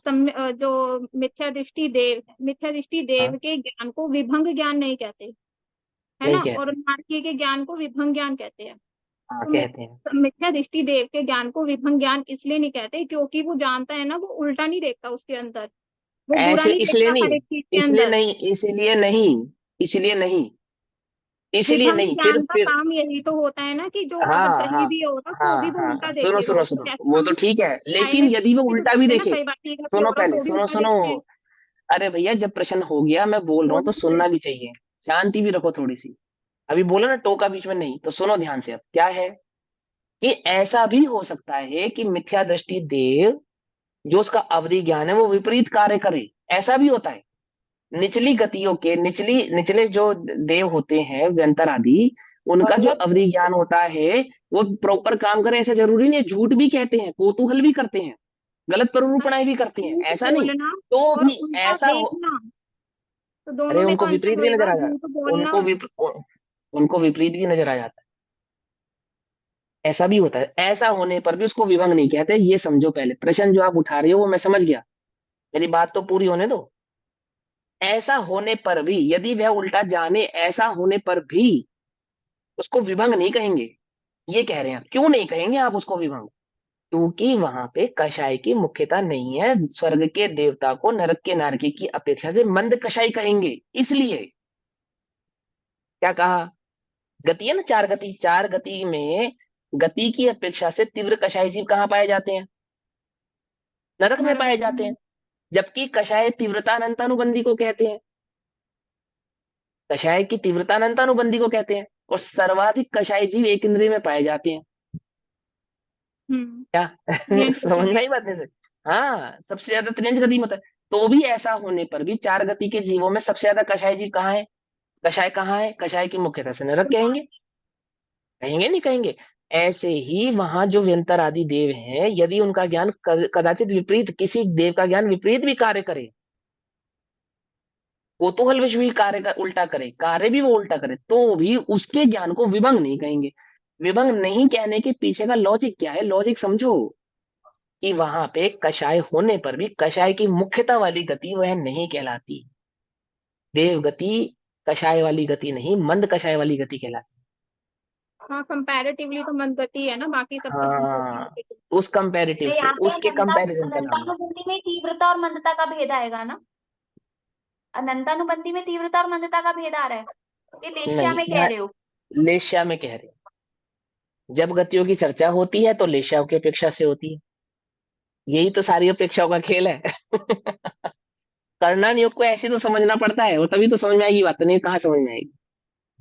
जो मिथ्या दृष्टि देव है, मिथ्या दृष्टि हाँ, देव के ज्ञान को विभंग ज्ञान नहीं कहते, है नहीं ना, और कहते, नारकीय के ज्ञान को विभंग ज्ञान कहते हैं। हाँ तो कहते हैं। मिथ्या दृष्टि देव के ज्ञान को विभंग ज्ञान इसलिए नहीं कहते क्योंकि वो जानता है ना, वो उल्टा नहीं देखता उसके अंदर, वो बुरा ऐसे नहीं इसलिए देखता हर नहीं, एक चीज के इसलिए अंदर। नहीं, इसलिए नहीं, इसलिए नहीं, इसलिए विभंग नहीं, ज्ञान का फिर काम यही तो होता है ना कि जो अगर हाँ सही हाँ भी होगा तो भी हाँ वो उल्टा हाँ, सुनो देखेगा सुनो उसको, सुनो, जैसे वो हम तो ठीक है, चाय में लेकिन यदि वो भी तो उल्टा भी देखते हैं ना, देखे, कई बार ठीक है सुनो होगा पहले, तो भी सुनो उल्टा सुनो, देखते हैं। अरे भैया जब प्रश्न हो गया, मैं बोल रहा हूँ तो सुनना भी चाहिए, शांति भी रखो थोड़ी सी। अभी बोला ना टोका बीच में नहीं, तो सुनो ध्यान से। अब क्या है कि ऐसा भी हो सकता है कि मिथ्या दृष्टि देव, जो उसका अवधि ज्ञान है, वो विपरीत कार्य करे, ऐसा भी होता है। निचली गतियों के निचले जो देव होते हैं, व्यंतर आदि, उनका जो गलत अवधि ज्ञान होता है वो प्रॉपर काम करे, ऐसा जरूरी नहीं है, झूठ भी कहते हैं, कौतूहल भी करते हैं, गलत प्ररूपणाएं भी करते हैं, झूठ ऐसा नहीं। बोलना तो और भी उल्टा ऐसा हो, देखना, तो अरे दोनों में तो उनको अंतर विपरीत भी नजर होएगा, आ झूठ जाता, बोलना और उनको विपरीत भी नजर आ जाता है, ऐसा भी होता है। ऐसा होने पर भी उसको विभंग नहीं कहते, ये समझो पहले। प्रश्न जो आप उठा रहे हो वो मैं समझ गया, मेरी बात तो पूरी होने दो। ऐसा होने पर भी, यदि वह उल्टा जाने, ऐसा होने पर भी उसको विभंग नहीं कहेंगे, ये कह रहे हैं। क्यों नहीं कहेंगे आप उसको विभंग? क्योंकि वहां पे कषाय की मुख्यता नहीं है, स्वर्ग के देवता को नरक के नारकी की अपेक्षा से मंद कषाय कहेंगे, इसलिए। क्या कहा? गति है ना, चार गति, चार गति में गति की अपेक्षा से तीव्र कषाय जीव कहाँ पाए जाते हैं? नरक में नरक पाए जाते हैं। जबकि कषाय तीव्रता अनंतानुबंधी को कहते हैं, कषाय की तीव्रता अनंतानुबंधी को कहते हैं, और सर्वाधिक कषाय जीव एक इंद्रिय में पाए जाते हैं। क्या ये समझ में आई बात नहीं से? हाँ, सबसे ज्यादा त्रियंज गति में होता है। तो भी ऐसा होने पर भी चार गति के जीवों में सबसे ज्यादा कषाय जीव कहाँ है? कषाय कहाँ है? कषाय की मुख्यता से नरक कहेंगे, कहेंगे नहीं कहेंगे? ऐसे ही वहां जो व्यंतर आदि देव हैं, यदि उनका ज्ञान कदाचित विपरीत, किसी देव का ज्ञान विपरीत भी कार्य करे, कोतूहलवश भी कार्य का उल्टा करे, कार्य भी वो उल्टा करे, तो भी उसके ज्ञान को विभंग नहीं कहेंगे। विभंग नहीं कहने के पीछे का लॉजिक क्या है? लॉजिक समझो कि वहां पे कषाय होने पर भी कषाय की मुख्यता वाली गति वह नहीं कहलाती, देव गति कषाय वाली गति नहीं, मंद कषाय वाली गति कहलाती। हाँ, कंपैरेटिवली तो मंद गति है ना, बाकी सब तो बहुत होती हाँ, है। उस कंपैरेटिव तो से, यहाँ पे उसके कंपैरिजन का नाम है। अनंतानुबंधी में तीव्रता और मंदता का भेद आएगा ना, अनंतानुबंधी में तीव्रता और मंदता का भेद आ रहा है, ये लेश्या नहीं, में कह यहाँ रहे हो। लेश्या में कह रहे हैं, जब गतियों की चर्चा होती है तो लेश्याओं की अपेक्षा से होती है, यही तो सारी अपेक्षाओं का खेल है। करना नियोग को ऐसे तो समझना पड़ता है, और तभी तो समझ में आएगी बात, नहीं कहाँ समझ में आएगी?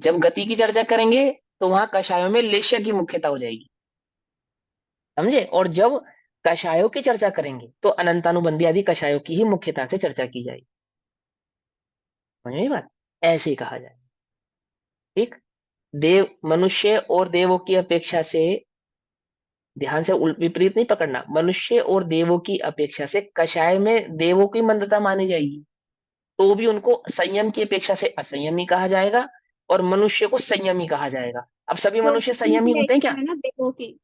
जब गति की चर्चा करेंगे तो वहां कषायों में लेश्या की मुख्यता हो जाएगी, समझे? और जब कषायों की चर्चा करेंगे तो अनंतानुबंधी आदि कषायों की ही मुख्यता से चर्चा की जाएगी। समझ में आई बात? ऐसे ही कहा जाए। ठीक। देव, मनुष्य और देवों की अपेक्षा से, ध्यान से विपरीत नहीं पकड़ना, मनुष्य और देवों की अपेक्षा से कषाय में देवों की मंदता मानी जाएगी, तो भी उनको संयम की अपेक्षा से असंयमी कहा जाएगा और मनुष्य को संयमी कहा जाएगा। अब सभी तो मनुष्य संयमी होते हैं क्या? है ना देवों की?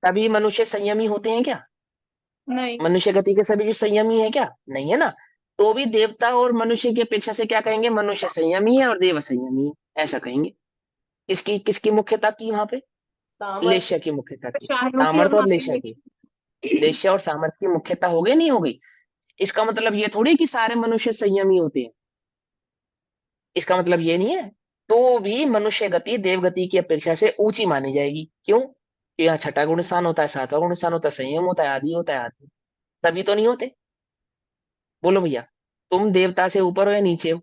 सभी मनुष्य संयमी होते हैं क्या? नहीं। मनुष्य गति के सभी जीव संयमी है क्या? नहीं है ना। तो भी देवता और मनुष्य की अपेक्षा से क्या कहेंगे? मनुष्य संयमी है और देव असंयमी है, ऐसा कहेंगे। किसकी किसकी मुख्यता की वहां पे? सामर्थ्य। लेश्य की मुख्यता की, कषायों की और सामर्थ्य और लेश्य मातृ की। लेश्य और सामर्थ्य की मुख्यता हो गई नहीं हो गई? इसका मतलब ये थोड़ी कि सारे मनुष्य संयमी होते हैं, इसका मतलब ये नहीं है। तो भी मनुष्य गति देव गति की अपेक्षा से ऊंची मानी जाएगी। क्यों? कि यहाँ छठा गुण स्थान होता है, सातवां गुण स्थान होता है, संयम होता है, आदि होता है, आदि। सभी तो नहीं होते। बोलो भैया, तुम देवता से ऊपर हो या नीचे हो?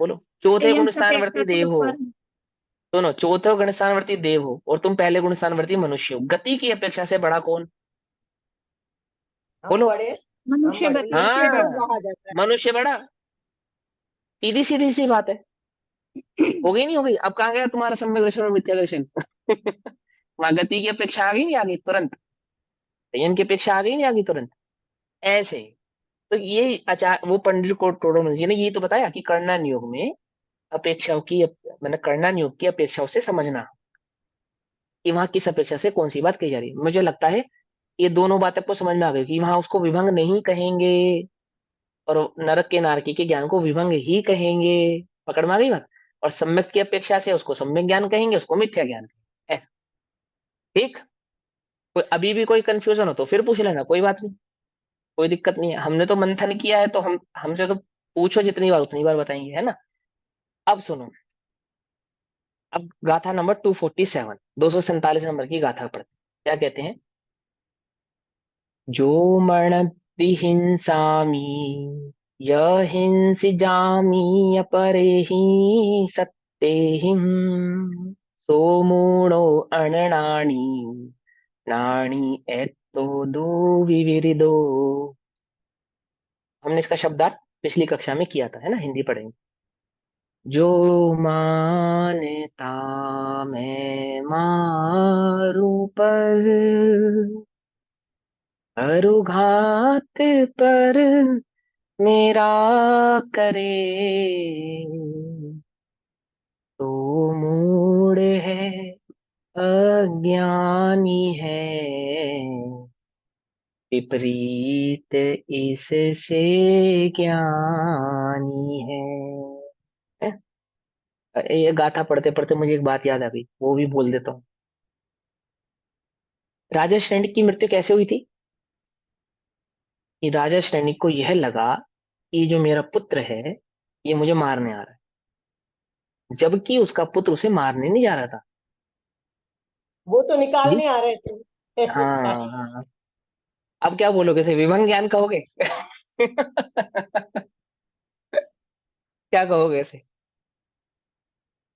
बोलो। चौथे संयम गुण से अपेक्षा स्थानवर्ती से देव हो, ऊपर। सुनो, चौथे गुण स्थानवर्ती देव हो और तुम पहले गुण स्थानवर्ती मनुष्य हो, गति की अपेक्षा से बड़ा कौन? हम बोलो। बड़े, हम मनुष्य बड़े। गति मनुष्य से देव हाँ, कहा जाता है। मनुष्य बड़ा। सीधी सीधी सी बात है। हो गई नहीं हो गई? अब कहाँ गया तुम्हारा सम्यक दर्शन और मिथ्या दर्शन? वहां गति की अपेक्षा आ गई नहीं आ गई तुरंत? संयम की अपेक्षा आ गई नहीं आ गई तुरंत? ऐसे। तो ये वो पंडित को टोडो जी ने ये तो बताया कि करना नियोग में अपेक्षाओं की, मैंने करना नियोग की अपेक्षाओं से समझना कि वहां किस अपेक्षा से कौन सी बात कही जा रही है। मुझे लगता है ये दोनों बातें आपको समझ में आ गई कि वहां उसको विभंग नहीं कहेंगे और नरक के नारकी के ज्ञान को विभंग ही कहेंगे। पकड़ में आ गई बात? और सम्यक की अपेक्षा से उसको सम्यक ज्ञान कहेंगे, उसको मिथ्या ज्ञान कहेंगे। ऐसा। ठीक। कोई अभी भी कोई कंफ्यूजन हो तो फिर पूछ लेना, कोई बात नहीं, कोई दिक्कत नहीं है। हमने तो मंथन किया है, तो हम हमसे तो पूछो जितनी बार उतनी बार बताएंगे, है ना। अब सुनो, अब गाथा नंबर 247, 247 नंबर की गाथा पढ़ते क्या कहते हैं। जो मरण हिंसामी, यह हिंसी जामी अपरेहि सत्तेहिं, सो मूढ़ो अननानि, नाणी एतो दो विविरिदो। हमने इसका शब्दार्थ पिछली कक्षा में किया था, है ना, हिंदी पढ़ेंगे। जो मानता मैं मारू पर, अरुघात पर मेरा करे, तो मूढ़ है, अज्ञानी है, विपरीत इससे ज्ञानी है? ये गाथा पढ़ते पढ़ते मुझे एक बात याद आ गई, वो भी बोल देता हूँ। राजा श्रेणी की मृत्यु कैसे हुई थी? कि राजा श्रेणी को यह लगा कि जो मेरा पुत्र है ये मुझे मारने आ रहा है, जबकि उसका पुत्र उसे मारने नहीं जा रहा था। वो तो निकालने जिस आ रहे थे। हाँ हाँ, अब क्या बोलोगे, इसे विभंग ज्ञान कहोगे? क्या कहोगे इसे?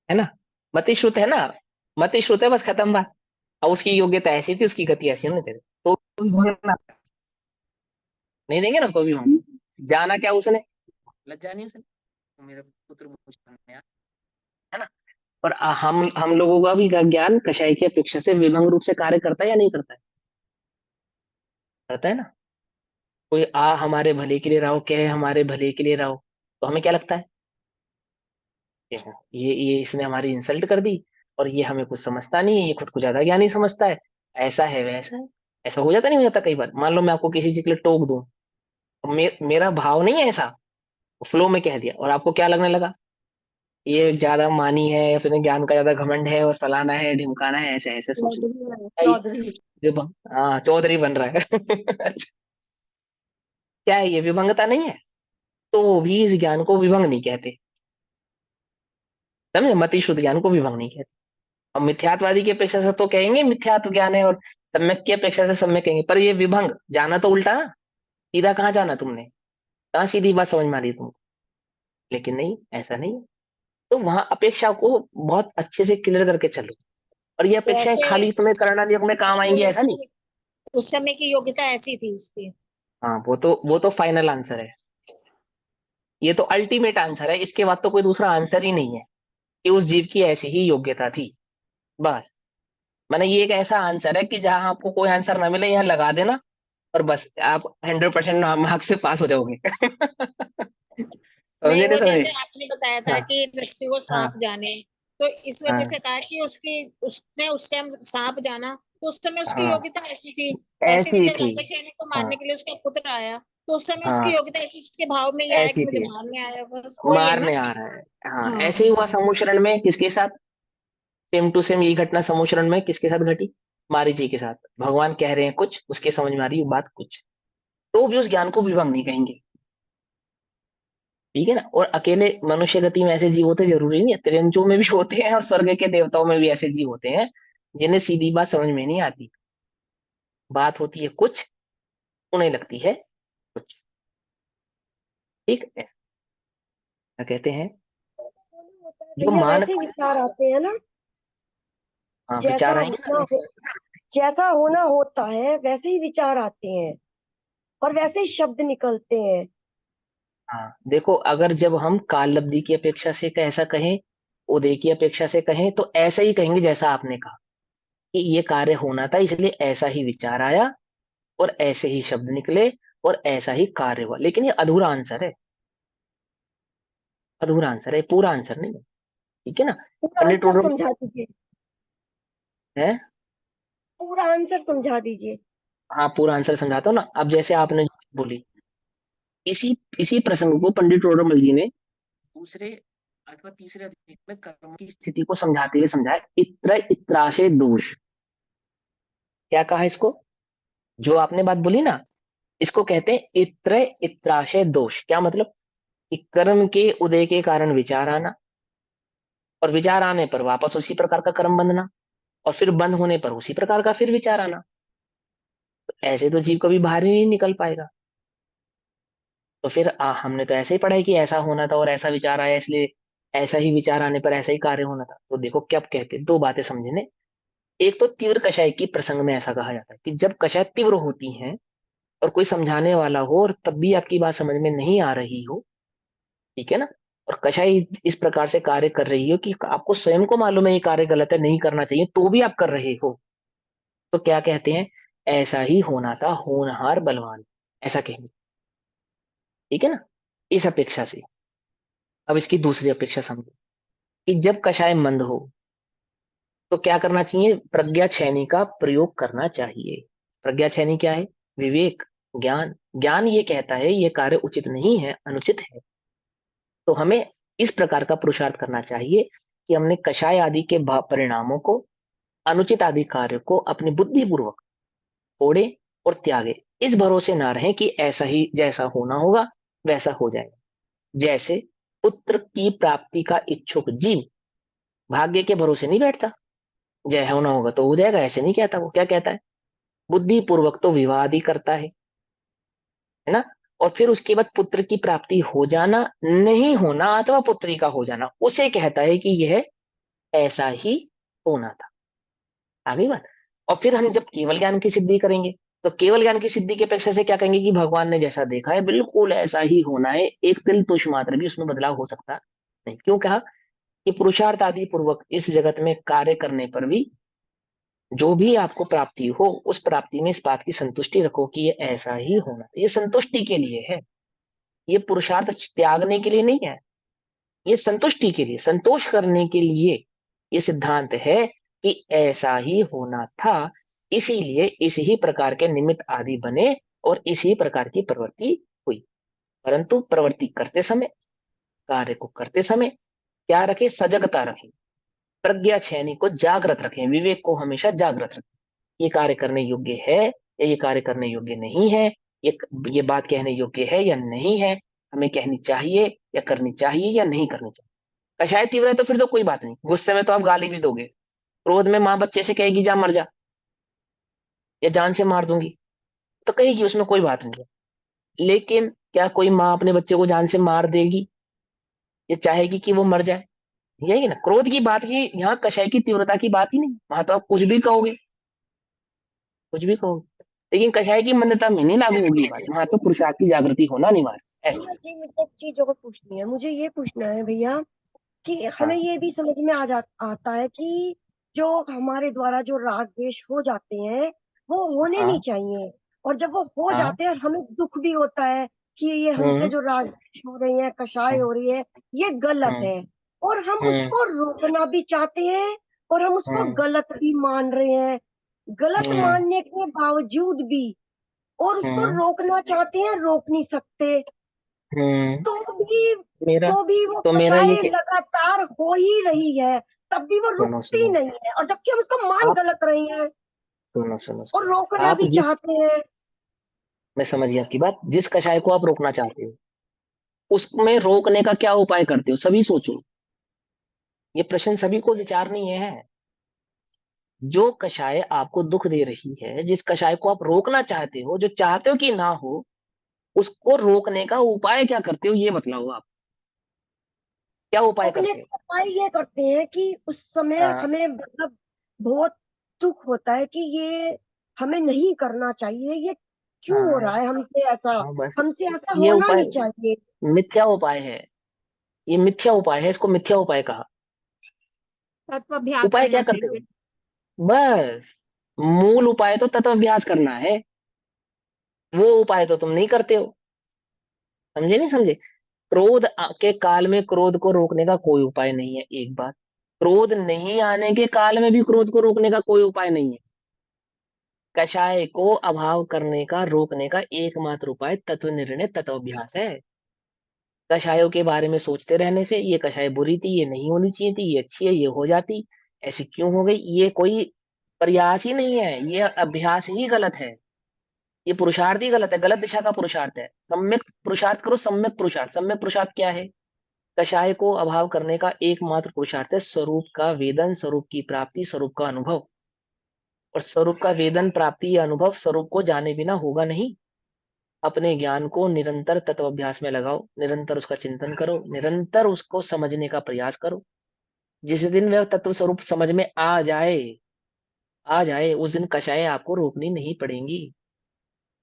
है ना, मति श्रुत है ना, मति श्रुत है, बस खत्म बात। अब उसकी योग्यता ऐसी थी, उसकी गति ऐसी होनी तेरे तो विभंग नहीं देंगे ना, कोई भी हम। जाना क्या उसने, लज्जा नहीं उसे, तो मेरा पुत्र मुझे मारने आया, है ना। और हम लोगों का भी ज्ञान कषाय की अपेक्षा से विभंग रूप से कार्य करता है या नहीं करता है? करता है ना। कोई हमारे भले के लिए रहो, कहे हमारे भले के लिए रहो, तो हमें क्या लगता है? ये इसने हमारी इंसल्ट कर दी और ये हमें कुछ समझता नहीं है, ये खुद को ज्यादा ज्ञानी समझता है, ऐसा है वैसा है। ऐसा हो जाता नहीं हो जाता कई बार? मान लो मैं आपको किसी चीज के लिए टोक दूं, तो मेरा भाव नहीं है ऐसा, फ्लो में कह दिया और आपको क्या लगने लगा, ये ज्यादा मानी है या फिर ज्ञान का ज्यादा घमंड है और फलाना है ढिमकाना है, ऐसे ऐसे सोच लो। चौधरी। हाँ, चौधरी बन रहा है। क्या है ये, विभंगता नहीं है? तो भी इस ज्ञान को विभंग नहीं कहते, समझे, मति शुद्ध ज्ञान को विभंग नहीं कहते। और मिथ्यात्वादी की अपेक्षा से तो कहेंगे मिथ्यात्व ज्ञान है, और सम्यक की अपेक्षा से सम्यक कहेंगे, पर ये विभंग जाना तो उल्टा ना। सीधा कहाँ जाना तुमने, कहाँ सीधी बात समझ में आ रही तुमको? लेकिन नहीं, ऐसा नहीं है। तो वहां अपेक्षा को बहुत अच्छे से क्लियर करके चलो, और ये अपेक्षाएं वैसे खाली तुम्हें करना नियोग में काम आएंगी ऐसा नहीं। उस समय की योग्यता ऐसी थी उसकी। हाँ, वो तो फाइनल आंसर है, ये तो अल्टीमेट आंसर है, इसके बाद तो कोई दूसरा आंसर ही नहीं है। कि उस जीव की ऐसी ही योग्यता थी। बस, मैंने ये एक ऐसा आंसर है कि जहां आपको कोई आंसर ना मिले यहाँ लगा देना और बस आप 100% मार्क्स से पास हो जाओगे। नहीं, समझे नहीं वो समझे? जैसे आपने बताया था हाँ कि रस्सी को हाँ सांप जाने, तो इस वजह से हाँ कहा कि उसने उस टाइम सांप जाना, तो उस समय उसकी हाँ, योग्यता ऐसी थी। ऐसे ऐसी ही ही जब थी। राजा श्रेणी को हाँ मारने के लिए उसका पुत्र आया, तो उस समय उसकी हाँ, योग्यता ऐसी, उसके भाव में ये आया कि ऐसी मुझे थी, मारने आया, बस वही है ना। मारने आ रहा है। हाँ, ऐसे ही हाँ। हुआ सम्मोचरण में, किसके साथ? सेम टू सेम यही घटना सम्मोचरण में किसके साथ घटी? मारीची के साथ। भगवान कह रहे हैं कुछ, उसके समझ में आ रही है बात कुछ, तो भी उस ज्ञान को विभंग नहीं कहेंगे। ठीक है ना? और अकेले मनुष्य गति में ऐसे जीव होते जरूरी नहीं है, त्रियंचों में भी होते हैं और स्वर्ग के देवताओं में भी ऐसे जीव होते हैं जिन्हें सीधी बात समझ में नहीं आती। बात होती है कुछ, उन्हें लगती है कुछ। ठीक है? क्या कहते हैं? होता है जो भैया, मान, वैसे ही विचार आते हैं ना। हाँ जैसा विचार आएंगे ना होना वैसे। जैसा होना होता है वैसे ही विचार आते हैं और वैसे ही शब्द निकलते हैं। हाँ देखो, अगर जब हम काल लब्धि की अपेक्षा से ऐसा कहें, उदय की अपेक्षा से कहें, तो ऐसा ही कहेंगे जैसा आपने कहा कि ये कार्य होना था इसलिए ऐसा ही विचार आया और ऐसे ही शब्द निकले और ऐसा ही कार्य हुआ। लेकिन ये अधूरा आंसर है, अधूरा आंसर है, पूरा आंसर नहीं है। ठीक है ना? पूरा पंडित आंसर टोडर समझा दीजिए, है। पूरा आंसर समझा दीजिए। हाँ पूरा आंसर समझाता हूँ ना। अब जैसे आपने बोली, इसी इसी प्रसंग को पंडित टोडरमल जी ने दूसरे अथवा तीसरे अध्याय में कर्म की स्थिति को समझाते हुए समझाया, इत्र इत्राशय दोष। क्या कहा इसको? जो आपने बात बोली ना, इसको कहते हैं इत्र इत्राशय दोष। क्या मतलब? कि कर्म के उदय के कारण विचार आना, और विचार आने पर वापस उसी प्रकार का कर्म बंधना, और फिर बंद होने पर उसी प्रकार का फिर विचार आना। तो ऐसे तो जीव कभी बाहर ही नहीं निकल पाएगा। तो फिर हमने तो ऐसे ही पढ़ा है कि ऐसा होना था और ऐसा विचार आया, इसलिए ऐसा ही विचार आने पर ऐसा ही कार्य होना था। तो देखो क्या कहते हैं, दो बातें समझने। एक तो तीव्र कषाय की प्रसंग में ऐसा कहा जाता है कि जब कषाय तीव्र होती हैं और कोई समझाने वाला हो और तब भी आपकी बात समझ में नहीं आ रही हो, ठीक है ना, और कषाय इस प्रकार से कार्य कर रही हो कि आपको स्वयं को मालूम है ये कार्य गलत है, नहीं करना चाहिए, तो भी आप कर रहे हो, तो क्या कहते हैं? ऐसा ही होना था, होनहार बलवान, ऐसा कहेंगे। ठीक है ना? इस अपेक्षा से। अब इसकी दूसरी अपेक्षा समझो कि जब कषाय मंद हो तो क्या करना चाहिए? प्रज्ञा छेनी का प्रयोग करना चाहिए। प्रज्ञा छेनी क्या है? विवेक, ज्ञान। ज्ञान ये कहता है ये कार्य उचित नहीं है, अनुचित है। तो हमें इस प्रकार का पुरुषार्थ करना चाहिए कि हमने कषाय आदि के परिणामों को, अनुचित आदि कार्य को अपनी बुद्धि पूर्वक छोड़े और त्यागे। इस भरोसे ना रहे कि ऐसा ही जैसा होना होगा वैसा हो जाएगा। जैसे पुत्र की प्राप्ति का इच्छुक जीव भाग्य के भरोसे नहीं बैठता, जय होना होगा तो हो जाएगा, ऐसे नहीं कहता। वो क्या कहता है? बुद्धि पूर्वक तो विवाद ही करता है ना? और फिर उसके बाद पुत्र की प्राप्ति हो जाना, नहीं होना अथवा पुत्री का हो जाना, उसे कहता है कि यह ऐसा ही होना था। आगे बात। और फिर हम जब केवल ज्ञान की सिद्धि करेंगे, तो केवल ज्ञान की सिद्धि की अपेक्षा से क्या कहेंगे? कि भगवान ने जैसा देखा है बिल्कुल ऐसा ही होना है, एक तिल तुष मात्र भी उसमें बदलाव हो सकता नहीं। क्यों कहा? कि पुरुषार्थ आदि पूर्वक इस जगत में कार्य करने पर भी जो भी आपको प्राप्ति हो, उस प्राप्ति में इस बात की संतुष्टि रखो कि ये ऐसा ही होना, ये संतुष्टि के लिए है, ये पुरुषार्थ त्यागने के लिए नहीं है, ये संतुष्टि के लिए, संतोष करने के लिए ये सिद्धांत है कि ऐसा ही होना था, इसीलिए इसी ही प्रकार के निमित्त आदि बने और इसी प्रकार की प्रवृत्ति हुई। परंतु प्रवृत्ति करते समय, कार्य को करते समय क्या रखे? सजगता रखें, प्रज्ञा छेनी को जागृत रखें, विवेक को हमेशा जागृत रखें। ये कार्य करने योग्य है या ये कार्य करने योग्य नहीं है, ये ये बात कहने योग्य है या नहीं है, हमें कहनी चाहिए या करनी चाहिए या नहीं करनी चाहिए। कषाय तीव्र है तो फिर तो कोई बात नहीं, गुस्से में तो आप गाली भी दोगे। क्रोध में माँ बच्चे से कहेगी जा मर जा या जान से मार दूंगी, तो कहेगी, उसमें कोई बात नहीं है। लेकिन क्या कोई माँ अपने बच्चे को जान से मार देगी? ये चाहेगी कि वो मर जाए? यही ना क्रोध की बात की, यहाँ कषाय की तीव्रता की बात ही नहीं। वहां तो आप कुछ भी कहोगे, कुछ भी कहोगे, लेकिन कषाय की मंदता में नहीं लागू होगी बात। वहां तो पुरुषार्थ की जागृति होना अनिवार्य, ऐसा। भैया जी, मुझे एक चीज और पूछनी है, मुझे ये पूछना है भैया कि हमें हाँ ये भी समझ में आता है कि जो हमारे द्वारा जो राग द्वेष हो जाते हैं वो होने नहीं हाँ चाहिए, और जब वो हो हाँ। जाते हैं हमें दुख भी होता है कि ये हमसे हम्म जो राग द्वेष हो रही है, कषाय हम्म हो रही है, ये गलत हम्म है, और हम हम्म उसको रोकना भी चाहते हैं और हम उसको हम्म गलत भी मान रहे हैं। गलत हम्म मानने के बावजूद भी और उसको हम्म रोकना चाहते हैं, रोक नहीं सकते, हम्म। तो भी मेरा तो भी वो तो मेरा ये कषाय कि लगातार हो ही रही है, तब भी वो सुनो रुकती सुनो, नहीं है, और जबकि हम उसको मान आप गलत रही हैं सुनो सुनो और सुनो, रोकना आप भी जिस, चाहते हैं। मैं समझ गया आपकी बात, जिस कषाय को आप रोकना चाहते हो उसमें रोकने का क्या उपाय करते हो, सभी सोचो। ये प्रश्न सभी को विचारनीय है। जो कषाय आपको दुख दे रही है, जिस कषाय को आप रोकना चाहते हो, जो चाहते हो कि ना हो, उसको रोकने का उपाय क्या करते हो, ये बतलाओ आप। क्या उपाय रोकने करते हो? का उपाय ये करते हैं कि उस समय हाँ हमें मतलब बहुत दुख होता है कि ये हमें नहीं करना चाहिए, ये क्यों हो हाँ रहा है हमसे ऐसा, हाँ, बस हमसे ऐसा ये होना उपाय नहीं चाहिए। मिथ्या उपाय है। ये मिथ्या उपाय है, इसको मिथ्या उपाय कहा। तत्वाभ्यास उपाय क्या करना करते चाहिए। हो? बस, मूल उपाय तो तत्व अभ्यास करना है। वो उपाय तो तुम नहीं करते हो। समझे नहीं समझे? के काल में क्रोध को रोकने का कोई उपाय नहीं है, एक बात। क्रोध नहीं आने के काल में भी क्रोध को रोकने का कोई उपाय नहीं है। कषाय को अभाव करने का, रोकने का एकमात्र उपाय तत्व निर्णय, तत्व अभ्यास है। कषायों के बारे में सोचते रहने से, ये कषाय बुरी थी, ये नहीं होनी चाहिए थी, ये अच्छी है, ये हो जाती, ऐसी क्यों हो गई, ये कोई प्रयास ही नहीं है, ये अभ्यास ही गलत है, ये पुरुषार्थ ही गलत है, गलत दिशा का पुरुषार्थ है। सम्यक पुरुषार्थ करो, सम्यक पुरुषार्थ। सम्यक पुरुषार्थ क्या है? कषाय को अभाव करने का एकमात्र पुरुषार्थ है स्वरूप का वेदन, स्वरूप की प्राप्ति, स्वरूप का अनुभव। और स्वरूप का वेदन, प्राप्ति या अनुभव स्वरूप को जाने बिना होगा नहीं। अपने ज्ञान को निरंतर तत्व अभ्यास में लगाओ, निरंतर उसका चिंतन करो, निरंतर उसको समझने का प्रयास करो। जिस दिन वह तत्व स्वरूप समझ में आ जाए उस दिन कषाय आपको रोकनी नहीं पड़ेंगी,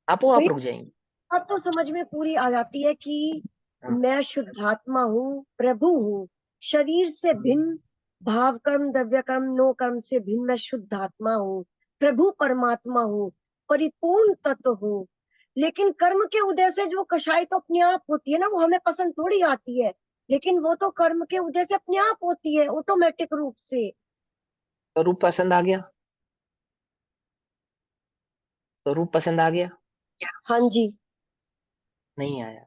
आप वही रुक जाएंगी। बात तो समझ में पूरी आ जाती है कि हाँ। मैं शुद्धात्मा हूँ, प्रभु हूँ, शरीर से भिन्न, भाव कर्म द्रव्य कर्म नो कर्म से भिन्न मैं शुद्धात्मा हूँ, प्रभु परमात्मा हूँ, परिपूर्ण तत्व हूँ। लेकिन कर्म के उदय से जो कषाय तो अपने आप होती है ना, वो हमें पसंद थोड़ी आती है, लेकिन वो तो कर्म के उदय से अपने आप होती है ऑटोमेटिक रूप से। स्वरूप पसंद आ गया? स्वरूप पसंद आ गया? हाँ जी। नहीं आया?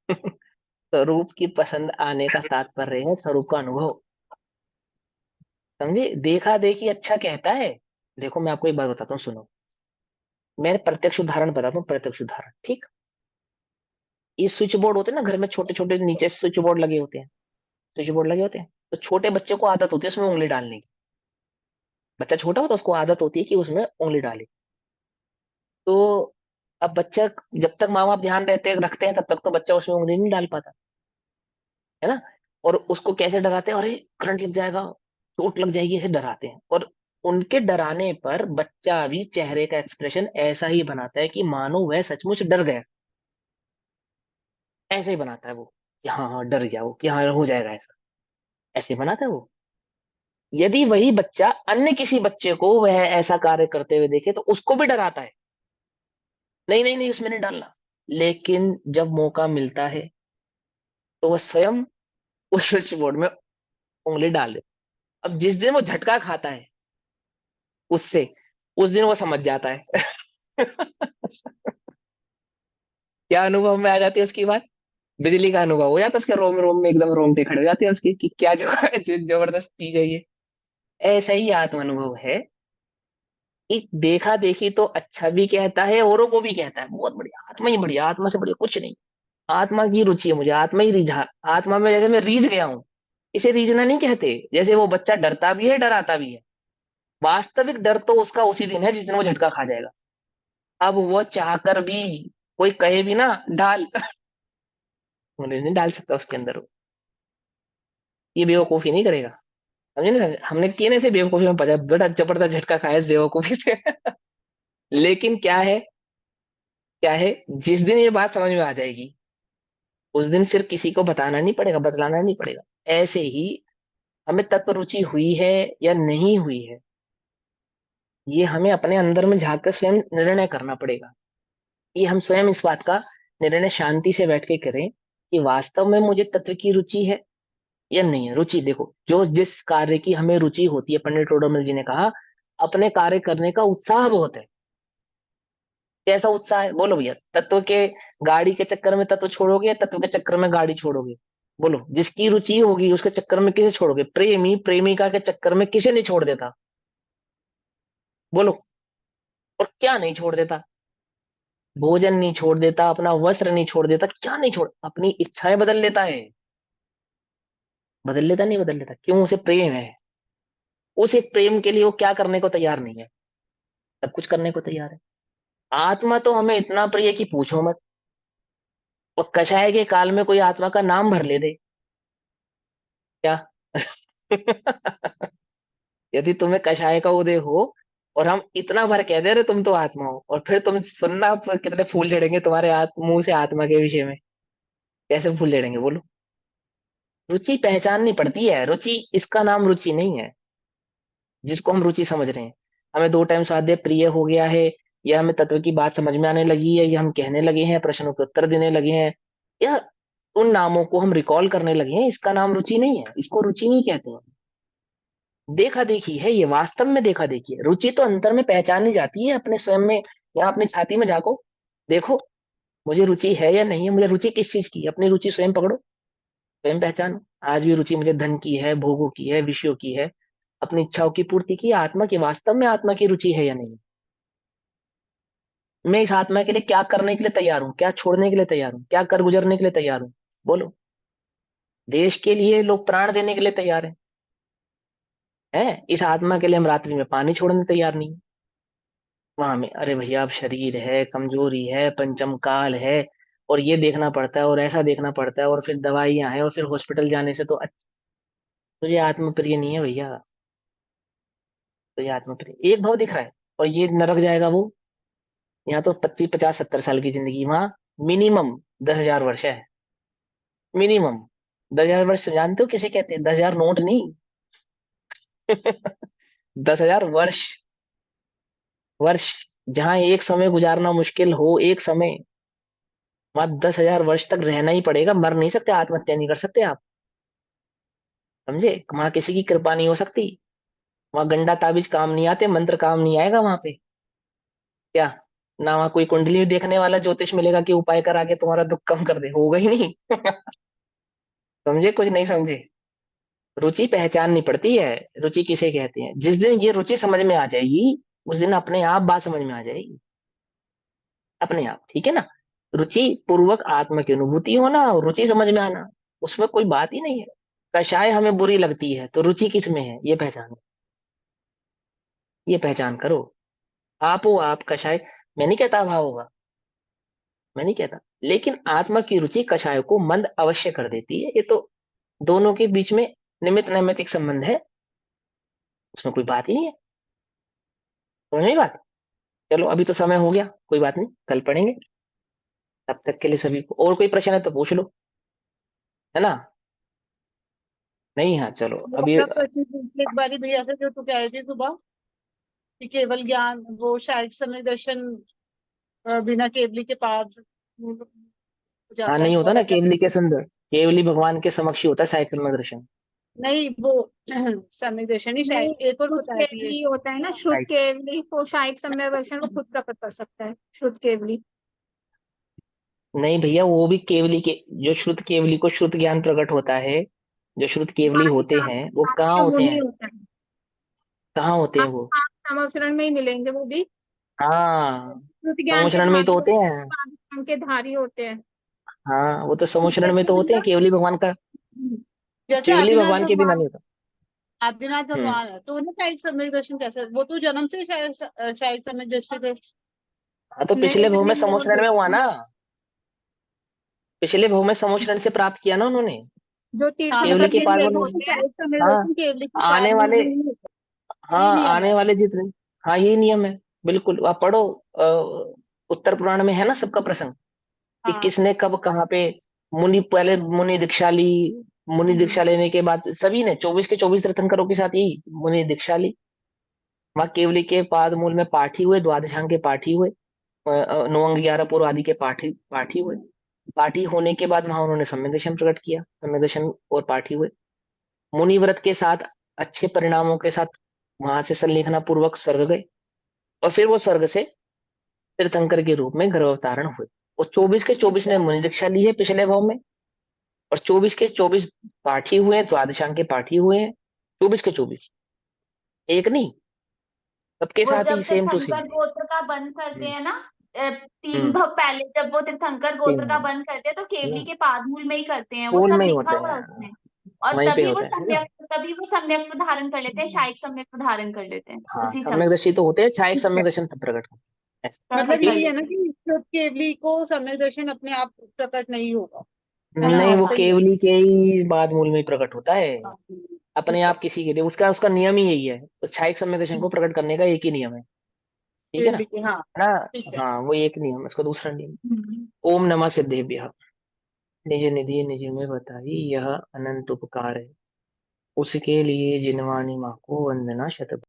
स्वरूप की पसंद आने का तात्पर्य है स्वरूप का अनुभव। समझे? देखा देखी अच्छा कहता है। देखो मैं आपको एक बात बताता हूँ, सुनो। मैं प्रत्यक्ष उदाहरण बताता हूँ, प्रत्यक्ष उदाहरण, ठीक। ये स्विच बोर्ड होते हैं ना घर में, छोटे छोटे नीचे स्विच बोर्ड लगे होते हैं, स्विच बोर्ड लगे होते हैं। तो छोटे बच्चे को आदत होती है उसमें उंगली डालने की। बच्चा छोटा होता है, उसको आदत होती है कि उसमें उंगली डाले। तो अब बच्चा, जब तक माँ बाप ध्यान रखते हैं तब तक तो बच्चा उसमें उंगली नहीं डाल पाता, है ना। और उसको कैसे डराते हैं, अरे करंट लग जाएगा, चोट लग जाएगी, ऐसे डराते हैं। और उनके डराने पर बच्चा भी चेहरे का एक्सप्रेशन ऐसा ही बनाता है कि मानो वह सचमुच डर गया। ऐसे ही बनाता है वो कि हाँ हाँ डर गया वो, कि हाँ हो जाएगा ऐसा, ऐसे बनाता है वो। यदि वही बच्चा अन्य किसी बच्चे को वह ऐसा कार्य करते हुए देखे तो उसको भी डराता है, नहीं नहीं नहीं उसमें नहीं डालना। लेकिन जब मौका मिलता है तो वह स्वयं उस स्विच बोर्ड में उंगली डाल दे। अब जिस दिन वो झटका खाता है उससे, उस दिन वो समझ जाता है। क्या अनुभव में आ जाती है उसकी बात? बिजली का अनुभव हो जाता है उसके, रोम रोम में एकदम रोंगटे खड़े हो जाते हैं उसकी कि क्या जो जबरदस्त चीज है ये। ऐसा ही आत्म अनुभव है। एक देखा देखी तो अच्छा भी कहता है, औरों को भी कहता है बहुत बढ़िया, आत्मा ही बढ़िया, आत्मा से बढ़िया कुछ नहीं। आत्मा की रुचि है मुझे, आत्मा ही रिझा, आत्मा में जैसे मैं रीझ गया हूँ। इसे रीझना नहीं कहते। जैसे वो बच्चा डरता भी है, डराता भी है। वास्तविक डर तो उसका उसी दिन है जिस दिन वो झटका खा जाएगा। अब वो चाहकर भी, कोई कहे भी ना डाल, उन्हें नहीं डाल सकता उसके अंदर वो। ये बेवकूफी नहीं करेगा। समझे ना? हमने कहने से बेवकूफी में पता, बड़ा जबरदस्त झटका खाया इस बेवकूफी से। लेकिन क्या है, क्या है, जिस दिन ये बात समझ में आ जाएगी उस दिन फिर किसी को बताना नहीं पड़ेगा, बतलाना नहीं पड़ेगा। ऐसे ही हमें तत्व रुचि हुई है या नहीं हुई है, ये हमें अपने अंदर में झांक कर स्वयं निर्णय करना पड़ेगा। ये हम स्वयं इस बात का निर्णय शांति से बैठ के करें कि वास्तव में मुझे तत्व की रुचि है या नहीं है। रुचि देखो, जो जिस कार्य की हमें रुचि होती है, पंडित रोडोमल जी ने कहा, अपने कार्य करने का उत्साह बहुत है। कैसा उत्साह है बोलो भैया? तत्व के गाड़ी के चक्कर में तत्व छोड़ोगे या तत्व के चक्कर में गाड़ी छोड़ोगे? बोलो, जिसकी रुचि होगी उसके चक्कर में किसे छोड़ोगे? प्रेमी प्रेमिका के चक्कर में किसे नहीं छोड़ देता? बोलो। और क्या नहीं छोड़ देता? भोजन नहीं छोड़ देता, अपना वस्त्र नहीं छोड़ देता, क्या नहीं छोड़, अपनी इच्छाएं बदल लेता है। बदल लेता नहीं बदल लेता? क्यों? उसे प्रेम है। उस एक प्रेम के लिए वो क्या करने को तैयार नहीं है? सब कुछ करने को तैयार है। आत्मा तो हमें इतना प्रिय है कि पूछो मत। और कषाय के काल में कोई आत्मा का नाम भर ले दे, क्या? यदि तुम्हें कषाय का उदय हो और हम इतना भर कह दे रहे तुम तो आत्मा हो, और फिर तुम सुनना कितने फूल झड़ेंगे तुम्हारे मुंह से आत्मा के विषय में। कैसे फूल झड़ेंगे बोलो? रुचि पहचाननी पड़ती है। रुचि, इसका नाम रुचि नहीं है जिसको हम रुचि समझ रहे हैं। हमें 2 टाइम स्वाध्याय प्रिय हो गया है, या हमें तत्व की बात समझ में आने लगी है, या हम कहने लगे हैं, प्रश्नों के उत्तर देने लगे हैं, या उन नामों को हम रिकॉल करने लगे हैं, इसका नाम रुचि नहीं है। इसको रुचि नहीं कहते हैं। देखा देखी है ये, वास्तव में देखा देखी है। रुचि तो अंतर में पहचानी जाती है अपने स्वयं में। या अपनी छाती में झांको, देखो मुझे रुचि है या नहीं है, मुझे रुचि किस चीज की है, अपनी रुचि स्वयं पकड़ो, स्वयं पहचानो। आज भी रुचि मुझे धन की है, भोगों की है, विषयों की है, अपनी इच्छाओं की पूर्ति की, आत्मा की, वास्तव में आत्मा की रुचि है या नहीं? मैं इस आत्मा के लिए क्या करने के लिए तैयार हूँ, क्या छोड़ने के लिए तैयार हूँ, क्या कर गुजरने के लिए तैयार हूँ? बोलो। देश के लिए लोग प्राण देने के लिए तैयार हैं। इस आत्मा के लिए हम रात्रि में पानी छोड़ने तैयार नहीं। वहां में अरे भैया अब शरीर है, कमजोरी है, पंचम काल है, और ये देखना पड़ता है और ऐसा देखना पड़ता है, और फिर दवाइयां हैं, और फिर हॉस्पिटल जाने से तो तुझे आत्म प्रिय नहीं है भैया। तो ये आत्म प्रिय एक भाव दिख रहा है, और ये नरक जाएगा वो। यहाँ तो 25 50 70 साल की जिंदगी, वहां मिनिमम 10,000 वर्ष है। मिनिमम 10,000 वर्ष जानते हो किसे कहते हैं? 10,000 नोट नहीं। 10,000 वर्ष। वर्ष जहाँ एक समय गुजारना मुश्किल हो, एक समय, वहां 10,000 वर्ष तक रहना ही पड़ेगा। मर नहीं सकते, आत्महत्या नहीं कर सकते आप, समझे? वहां किसी की कृपा नहीं हो सकती। वहां गंडा ताबीज काम नहीं आते, मंत्र काम नहीं आएगा वहां पे। क्या? ना वहां कोई कुंडली देखने वाला ज्योतिष मिलेगा कि उपाय करा के तुम्हारा दुख कम कर दे, होगा ही नहीं। समझे? कुछ नहीं समझे? रुचि पहचाननी पड़ती है। रुचि किसे कहते हैं? जिस दिन ये रुचि समझ में आ जाएगी, उस दिन अपने आप बात समझ में आ जाएगी, अपने आप। ठीक है ना? रुचि पूर्वक आत्मा की अनुभूति होना और रुचि समझ में आना, उसमें कोई बात ही नहीं है। कषाय हमें बुरी लगती है तो रुचि किस में है, ये पहचानो, ये पहचान करो। आप हो, आप कषाय, मैं नहीं कहता अभाव होगा, मैं नहीं कहता, लेकिन आत्मा की रुचि कषाय को मंद अवश्य कर देती है। ये तो दोनों के बीच में निमित्त नैमित्तिक संबंध है, उसमें कोई बात ही नहीं है। समझ में बात? चलो अभी तो समय हो गया, कोई बात नहीं, कल पढ़ेंगे। तब तक के लिए सभी को और कोई प्रश्न है तो पूछ लो, है ना? नहीं, हाँ चलो वो अभी। अपना प्रश्न पूछ एक बारी भैया से जो तू कह रही थी सुबह कि केवल ज्ञान, वो शायद समय दर्शन बिना केवली के पार हाँ, जाता है, नहीं होता ना बोला क्या? केवली के संदर्भ, केवली भगवान के समक्ष ही होता है साइकिल में दर्शन। नहीं वो समय दर्शन ही नहीं, शायद एक और शुद्ध बताया थी केवली होता है ना, शुद्ध Right. केवली को शायद समय दर्शन को खुद प्रकट कर सकता है, शुद्ध केवली। नहीं भैया, वो भी केवली के, जो शुद्ध केवली को शुद्ध ज्ञान प्रकट होता है, जो शुद्ध केवली होते हैं वो कहाँ होते वही हैं? होता है। कहाँ होते हैं आप वो? आप समवचरण में ही मिलेंगे वो भी। हाँ, श्रुति ज्ञान के समुचरण में ही तो धारी होते होते हैं, हैं। पाद ज्ञान के धारी होते हैं। हाँ, वो तो समुचरण में जैसे तो होते हैं, भैया, केवली भगवान का, जैसे केवली आदिनाथ भगवान के बिना भगवान, नहीं होता। आदिनाथ हम्म। भगवान है तो उन्हें शायद समय दर्शन कैसे? वो तो जन्म से ही शायद समय दृष्टि थे। हाँ, तो नहीं पिछले भव में नहीं, वो समुचरण में हुआ ना, पिछले भव में समुचरण से प्राप्त किया ना उन्होंने, जो हाँ केवली तीर्थंकर मतलब के ये पार केवली वाले। केवली होते हैं। शायद समय हाँ, दर्शन केवली के आने पार में वाले, नहीं होता। यही हाँ नियम आने है। वाले जितने, हाँ यही नियम है। बिल्कुल, आप पढ़ो, उत्तर पुराण में है ना सबका प्रसंग, कि हाँ किसने कब कहाँ पे मुनि पहले मुनि दीक्षा ली, मुनि दीक्षा लेने के बाद सभी ने 24 के 24 तीर्थंकरों के साथ यही मुनि दीक्षा ली। वहां केवली के पाद मूल में पाठी हुए, द्वादशांग के पाठी हुए, 9 अंग 11 पूर्व आदि के पाठी पाठी हुए। पाठी होने के बाद वहां उन्होंने सम्यक दर्शन प्रकट किया, सम्यक दर्शन और पाठी हुए। मुनि व्रत के साथ अच्छे परिणामों के साथ वहां से संलेखना पूर्वक स्वर्ग गए, और फिर वो स्वर्ग से तीर्थंकर के रूप में गर्भावतारण हुए। और 24 के 24 ने मुनि दीक्षा ली है पिछले भाव में, और 24 के 24 पाठी हुए हैं, द्वादशांग के पाठी हुए हैं। 24 के 24 एक नहीं, सबके वो साथ जब ही सेम टू तीर्थंकर सेम। गोत्र का बंध करते हम्म हैं ना, 3 हम्म, भाव पहले जब वो तीर्थंकर गोत्र का तीन बंध करते हैं तो है केवली ना, के पादमूल में ही करते हैं, वो पूल सब में ही लिखा होता हुआ है है, उसमें। और वहीं पे होता है ना। तभी वो सम्यक धारण कर लेते हैं, शायिक सम्यक धारण कर लेते हैं हाँ, उसी सम्यक समय। दर्शी तो होते हैं, छायक ठीक है, सम्यक दर्शन तब प्रकट होते हैं। मतलब कर यही है ना लेते हैं। कि शुद्ध केवली को समय दर्शन अपने आप प्रकट नहीं होगा, है ना? नहीं, वो ऐसा ही है। केवली के ही बाद मूल में ही प्रकट होता है, अपने ठीक है, आप किसी के लिए। उसका उसका नियम ही यही है, तो छायक सम्यक दर्शन को प्रकट करने का एक ही नियम है। ठीक है ना, केवली के, हाँ, है ना। ठीक है। हाँ, वो एक नियम है, उसका दूसरा नियम। हम्म। ओम नमः सिद्धेभ्यः। निज निधि निज में बताई, यह अनंत उपकार है, उसके लिए जिनवानी माँ को वंदना शत